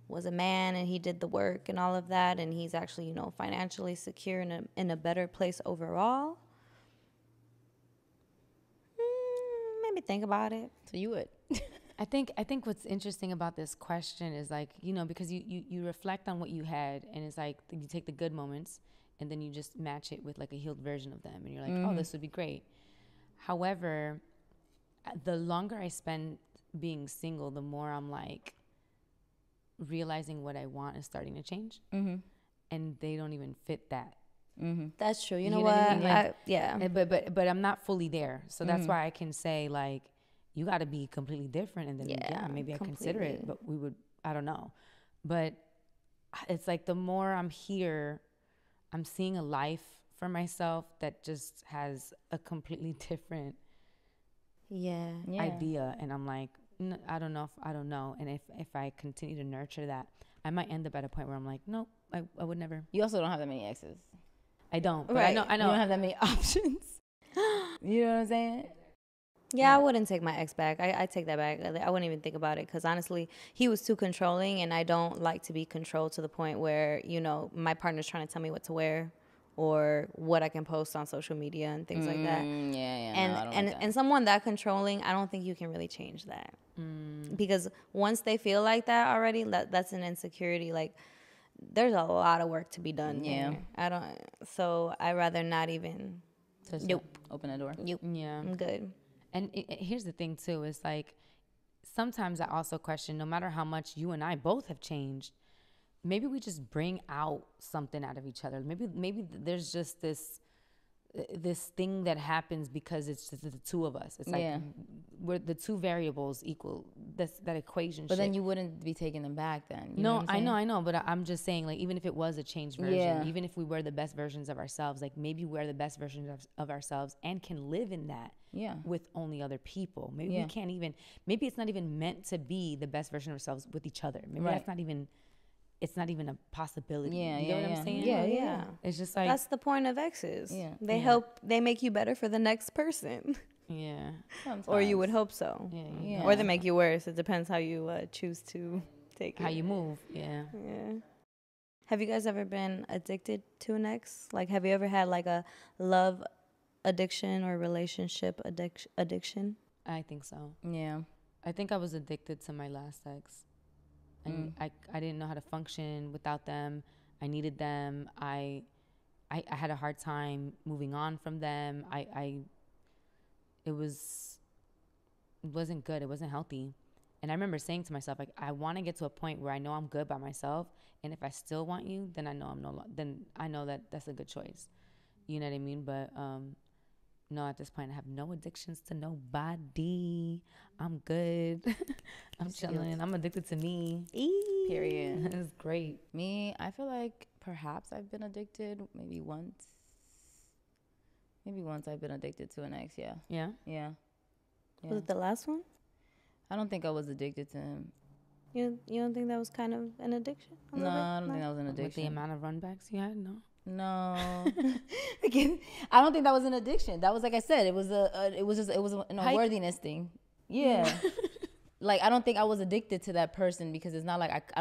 was a man and he did the work and all of that, and he's actually, financially secure in a better place overall, maybe think about it. So you would. I think what's interesting about this question is, like, because you reflect on what you had, and it's like you take the good moments and then you just match it with, like, a healed version of them, and you're like, oh, this would be great. However, the longer I spend being single, the more I'm like realizing what I want is starting to change. And they don't even fit that. That's true. You know know what? what I mean? Like, yeah. But I'm not fully there. So that's why I can say, like, you got to be completely different. And then, yeah, maybe I consider it. But I don't know. But it's like the more I'm here, I'm seeing a life for myself that just has a completely different idea. And I'm like, I don't know. And if I continue to nurture that, I might end up at a point where I'm like, nope, I would never. You also don't have that many exes. I don't. But right. I know. You don't have that many options. You know what I'm saying? Yeah, I wouldn't take my ex back. I take that back. I wouldn't even think about it because honestly, he was too controlling, and I don't like to be controlled to the point where, you know, my partner's trying to tell me what to wear or what I can post on social media and things like that. And someone that controlling, I don't think you can really change that. Because once they feel like that already, that's an insecurity. Like, there's a lot of work to be done there. So I rather not even. Open the door. Yeah. I'm good. And here's the thing too, is like, sometimes I also question, no matter how much you and I both have changed, maybe we just bring out something out of each other. Maybe there's just this thing that happens because it's just the two of us. It's like we're the two variables equal that equation. But then you wouldn't be taking them back then. You know what I'm saying? I know. But I'm just saying, like, even if it was a changed version, even if we were the best versions of ourselves, like maybe we're the best versions of ourselves and can live in that with only other people. Maybe we can't even, maybe it's not even meant to be the best version of ourselves with each other. Maybe that's not even, it's not even a possibility. You know what I'm saying? Yeah. It's just like, that's the point of exes. They make you better for the next person. Yeah. Sometimes. Or you would hope so. Yeah. Or they make you worse. It depends how you choose to take it. How you move. Yeah. Have you guys ever been addicted to an ex? Like, have you ever had like a love addiction or relationship addiction? I think so. Yeah. I think I was addicted to my last ex. And I didn't know how to function without them. I needed them. I had a hard time moving on from them. It wasn't good. It wasn't healthy. And I remember saying to myself, like, I want to get to a point where I know I'm good by myself. And if I still want you, then I know then I know that that's a good choice. You know what I mean? But, no, at this point, I have no addictions to nobody. I'm good. I'm chilling. I'm addicted to me. Period. It's great. Me, I feel like perhaps I've been addicted maybe once. Maybe once I've been addicted to an ex, yeah. Yeah? Yeah. Was it the last one? I don't think I was addicted to him. You don't think that was kind of an addiction? No, I don't think that was an addiction. With the amount of runbacks you had? No. No. Again, I don't think that was an addiction. That was, like I said, it was an unworthiness thing. Yeah. Like, I don't think I was addicted to that person because it's not like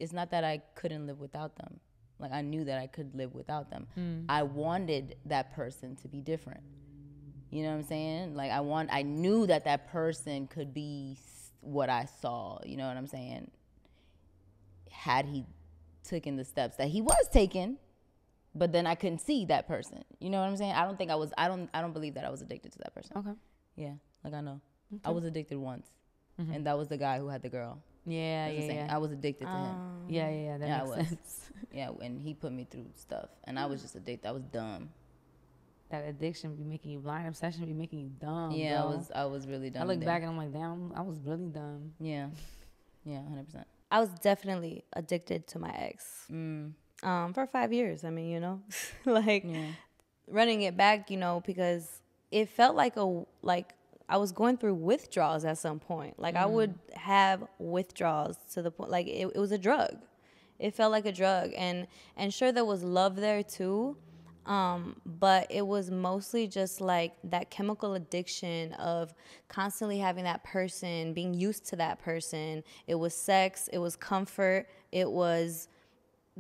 it's not that I couldn't live without them. Like, I knew that I could live without them. I wanted that person to be different. You know what I'm saying? Like, I knew that person could be what I saw. You know what I'm saying? Had he taken the steps that he was taking, but then I couldn't see that person. You know what I'm saying? I don't believe that I was addicted to that person. Okay. Yeah, like I know. Okay. I was addicted once, and that was the guy who had the girl. Yeah. I was addicted to him. Yeah. That makes sense. Yeah, and he put me through stuff, and I was just addicted. I was dumb. That addiction be making you blind. Obsession be making you dumb. Yeah, bro. I was really dumb. I look back and I'm like, damn, I was really dumb. Yeah, 100%. I was definitely addicted to my ex. For 5 years. I mean, you know, like running it back, you know, because it felt like I was going through withdrawals at some point. Like I would have withdrawals to the point, like it was a drug. It felt like a drug. And sure, there was love there too. But it was mostly just like that chemical addiction of constantly having that person, being used to that person. It was sex. It was comfort. It was,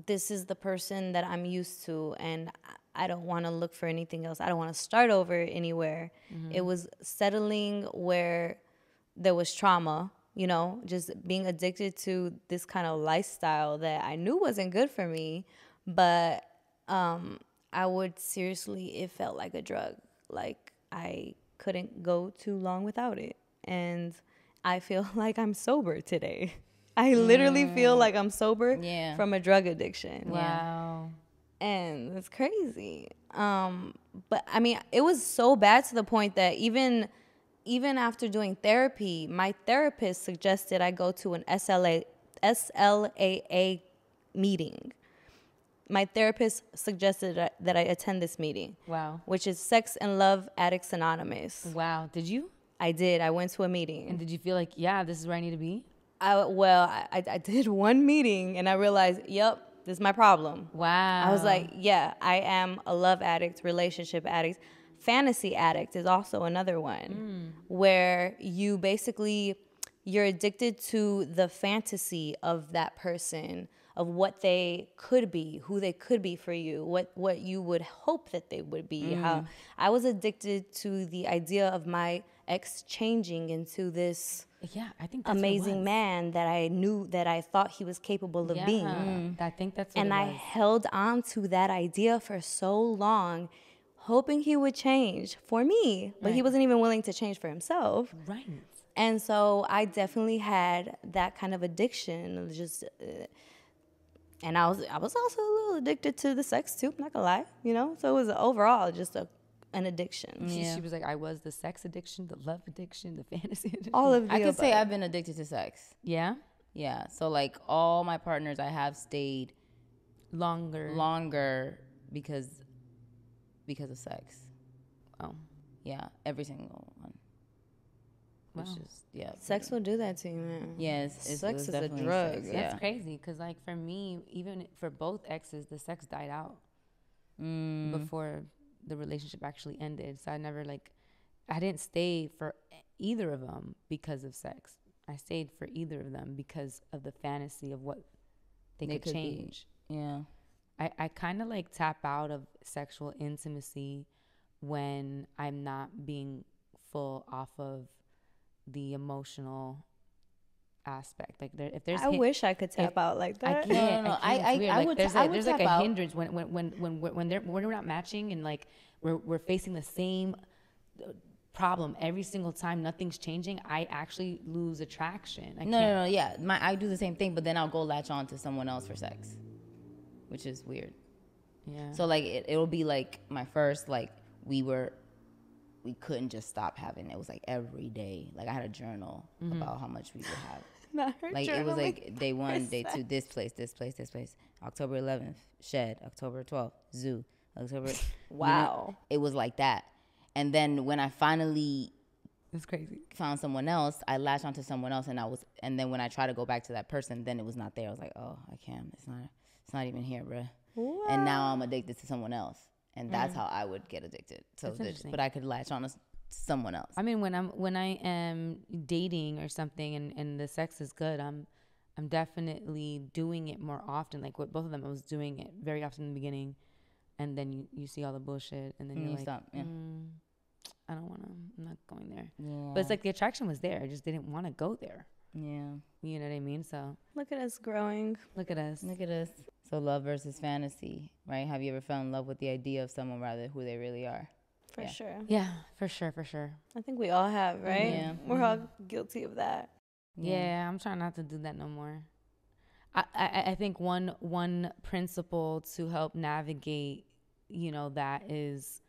this is the person that I'm used to, and I don't want to look for anything else. I don't want to start over anywhere. It was settling where there was trauma, you know, just being addicted to this kind of lifestyle that I knew wasn't good for me. But I would seriously, it felt like a drug. Like I couldn't go too long without it. And I feel like I'm sober today. I literally feel like I'm sober from a drug addiction. Wow. And it's crazy. But I mean, it was so bad to the point that even after doing therapy, my therapist suggested I go to an SLAA meeting. My therapist suggested that I attend this meeting. Wow. Which is Sex and Love Addicts Anonymous. Wow. Did you? I did. I went to a meeting. And did you feel like, yeah, this is where I need to be? I did one meeting and I realized, yep, this is my problem. Wow. I was like, yeah, I am a love addict, relationship addict. Fantasy addict is also another one where you basically, you're addicted to the fantasy of that person, of what they could be, who they could be for you, what you would hope that they would be. How I was addicted to the idea of my ex changing into this I think that's amazing man that I knew, that I thought he was capable of being. I think that's what And it I was. held on to that idea for so long, hoping he would change for me, but he wasn't even willing to change for himself. Right. And so I definitely had that kind of addiction of just, and I was also a little addicted to the sex too, not gonna lie, you know? So it was overall just an addiction. She was like, I was the sex addiction, the love addiction, the fantasy addiction. All of the I could above. say I've been addicted to sex. Yeah? Yeah. So like all my partners I have stayed Longer. because of sex. Oh. Yeah, every single one. Which is Sex will do that to you, man. Yes, Sex is a definitely drug. sex, That's crazy because, like, for me, even for both exes, the sex died out before the relationship actually ended. So I never, like, I didn't stay for either of them because of sex. I stayed for either of them because of the fantasy of what they could change. Yeah. I kind of, like, tap out of sexual intimacy when I'm not being full off of the emotional aspect. Like, if there's I wish I could tap out like that. I can't. No. I can't. It's weird. Like, there's like tap a out. hindrance when we're not matching, and like we're facing the same problem every single time. Nothing's changing. I actually lose attraction. No. Yeah, I do the same thing, but then I'll go latch on to someone else for sex, which is weird. Yeah. So like it'll be like my first, like we couldn't just stop having it. Was like every day. Like I had a journal about how much we would have. Not her Like it was journaling. like day 1, day 2, this place. October 11th, shed. October 12th, zoo. October. Wow. It was like that. And then when I finally It's crazy. found someone else, I latched onto someone else, and then when I try to go back to that person, then it was not there. I was like, oh, I can't. It's not even here, bruh. What? And now I'm addicted to someone else, and that's how I would get addicted. So, That's interesting. but I could latch on to someone else. I mean, when I am dating or something, and the sex is good, I'm definitely doing it more often. Like with both of them, I was doing it very often in the beginning, and then you see all the bullshit, and then you're like, stop. Yeah. I don't want to. I'm not going there. Yeah. But it's like the attraction was there. I just didn't want to go there. Yeah. You know what I mean? So Look at us growing. look at us. Look at us. So love versus fantasy, right? Have you ever fell in love with the idea of someone rather than who they really are? For Yeah. sure. Yeah, for sure. I think we all have, right? Yeah. We're all guilty of that. Yeah, I'm trying not to do that no more. I think one principle to help navigate, that is,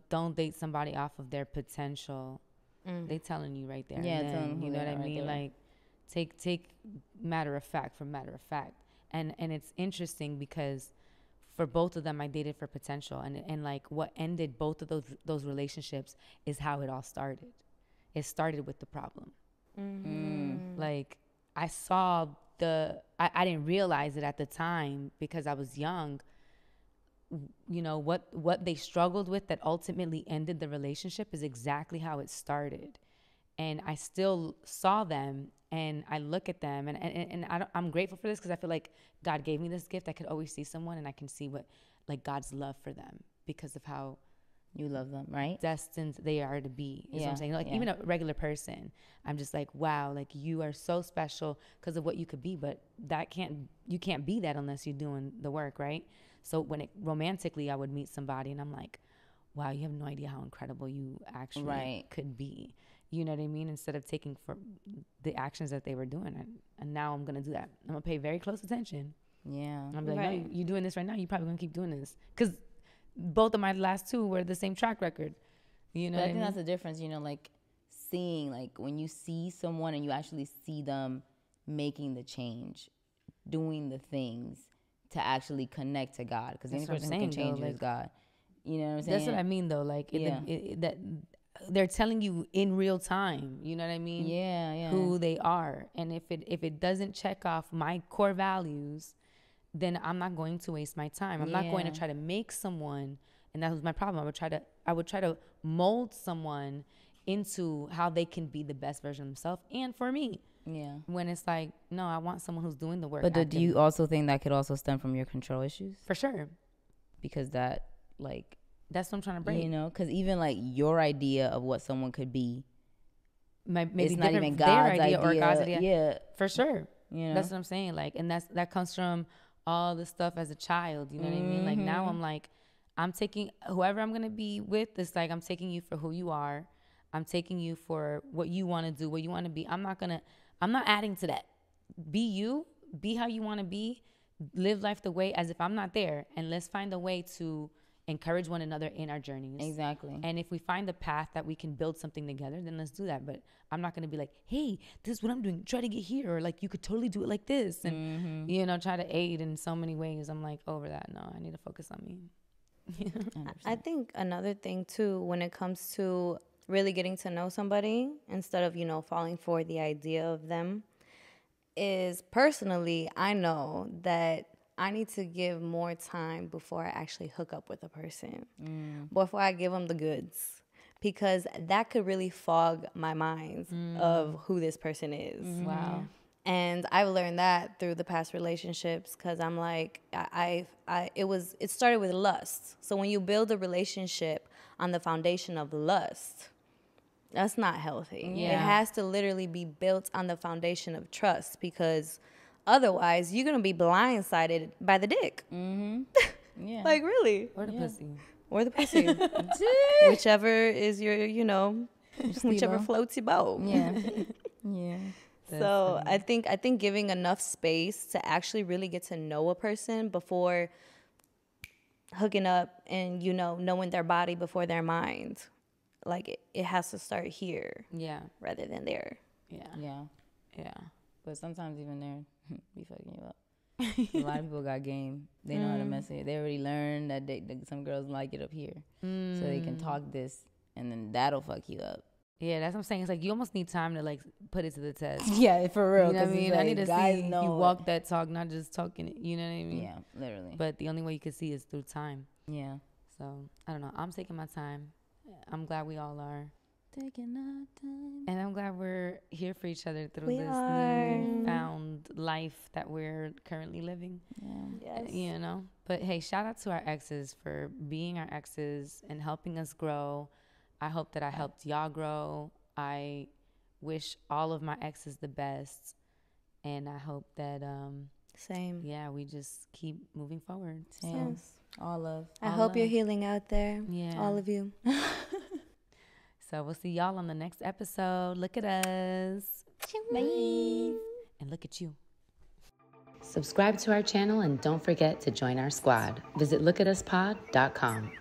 don't date somebody off of their potential. They telling you right there. Yeah, and telling then, who you know they what I are right mean? there. Like, take matter of fact from matter of fact. And it's interesting because for both of them, I dated for potential, and like what ended both of those relationships is how it all started. It started with the problem. Like I saw I didn't realize it at the time because I was young. What they struggled with that ultimately ended the relationship is exactly how it started. And I still saw them, and I look at them, and I'm grateful for this because I feel like God gave me this gift. I could always see someone, and I can see what, like, God's love for them because of how You love them, right? destined they are to be. Is what I'm saying. Like, yeah. even a regular person, I'm just like, wow, like, you are so special because of what you could be, but you can't be that unless you're doing the work, right? So when romantically, I would meet somebody, and I'm like, wow, you have no idea how incredible you actually could be. You know what I mean? Instead of taking for the actions that they were doing. And now I'm going to do that. I'm going to pay very close attention. Yeah. I'm like, no, you're doing this right now. You're probably going to keep doing this. Because both of my last two were the same track record. You know but what I think mean? that's the difference, you know, like seeing, like when you see someone and you actually see them making the change, doing the things to actually connect to God. Because the only person who can change you is God. You know what I'm saying? That's what I mean, though. Like, that they're telling you in real time, you know what I mean? Yeah. Who they are. And if it doesn't check off my core values, then I'm not going to waste my time. I'm not going to try to make someone, and that was my problem. I would try to mold someone into how they can be the best version of themselves, and for me. Yeah. When it's like, no, I want someone who's doing the work. But do you also think that could also stem from your control issues? For sure. Because that, like, that's what I'm trying to break. You know, because even like your idea of what someone could be, maybe it's not even God's God's idea or God's idea. Yeah, for sure. You know? That's what I'm saying. Like, and that comes from all the stuff as a child. You know what I mean? Like now I'm like, I'm taking whoever I'm gonna be with. It's like I'm taking you for who you are. I'm taking you for what you want to do, what you want to be. I'm not adding to that. Be you. Be how you want to be. Live life the way as if I'm not there, and let's find a way to encourage one another in our journeys. Exactly. And if we find a path that we can build something together, then let's do that. But I'm not going to be like, hey, this is what I'm doing. Try to get here. Or like, you could totally do it like this. And, you know, try to aid in so many ways. I'm like, over that. No, I need to focus on me. I think another thing, too, when it comes to really getting to know somebody instead of, you know, falling for the idea of them is personally, I know that I need to give more time before I actually hook up with a person, before I give them the goods, because that could really fog my mind of who this person is. Wow. And I've learned that through the past relationships, because I'm like, it started with lust. So when you build a relationship on the foundation of lust, that's not healthy. Yeah. It has to literally be built on the foundation of trust, because otherwise, you're going to be blindsided by the dick. Yeah. Like, really. Or the pussy. Or the pussy. Whichever is your, you know, whichever floats your boat. Yeah. Yeah. So I think giving enough space to actually really get to know a person before hooking up and, you know, knowing their body before their mind. Like, it has to start here. Yeah. Rather than there. Yeah. Yeah. Yeah. But sometimes even there, be fucking you up. A lot of people got game. They know how to mess it. They already learned that some girls like it up here. So they can talk this, and then that'll fuck you up. Yeah, that's what I'm saying. It's like you almost need time to like put it to the test. Yeah, for real. You know what I mean? Like, I need to guys see know you walk that talk, not just talking it. You know what I mean? Yeah, literally. But the only way you can see is through time. Yeah. So I don't know. I'm taking my time. I'm glad we all are. Taking our time. And I'm glad we're here for each other through We this are. newfound life that we're currently living. Yeah. Yes. You know? But hey, shout out to our exes for being our exes and helping us grow. I hope that I helped y'all grow. I wish all of my exes the best. And I hope that, Same. yeah, we just keep moving forward. Same. Yes. All love. I All hope you're love. healing out there. Yeah. All of you. So we'll see y'all on the next episode. Look at us. Bye. And look at you. Subscribe to our channel and don't forget to join our squad. Visit lookatuspod.com.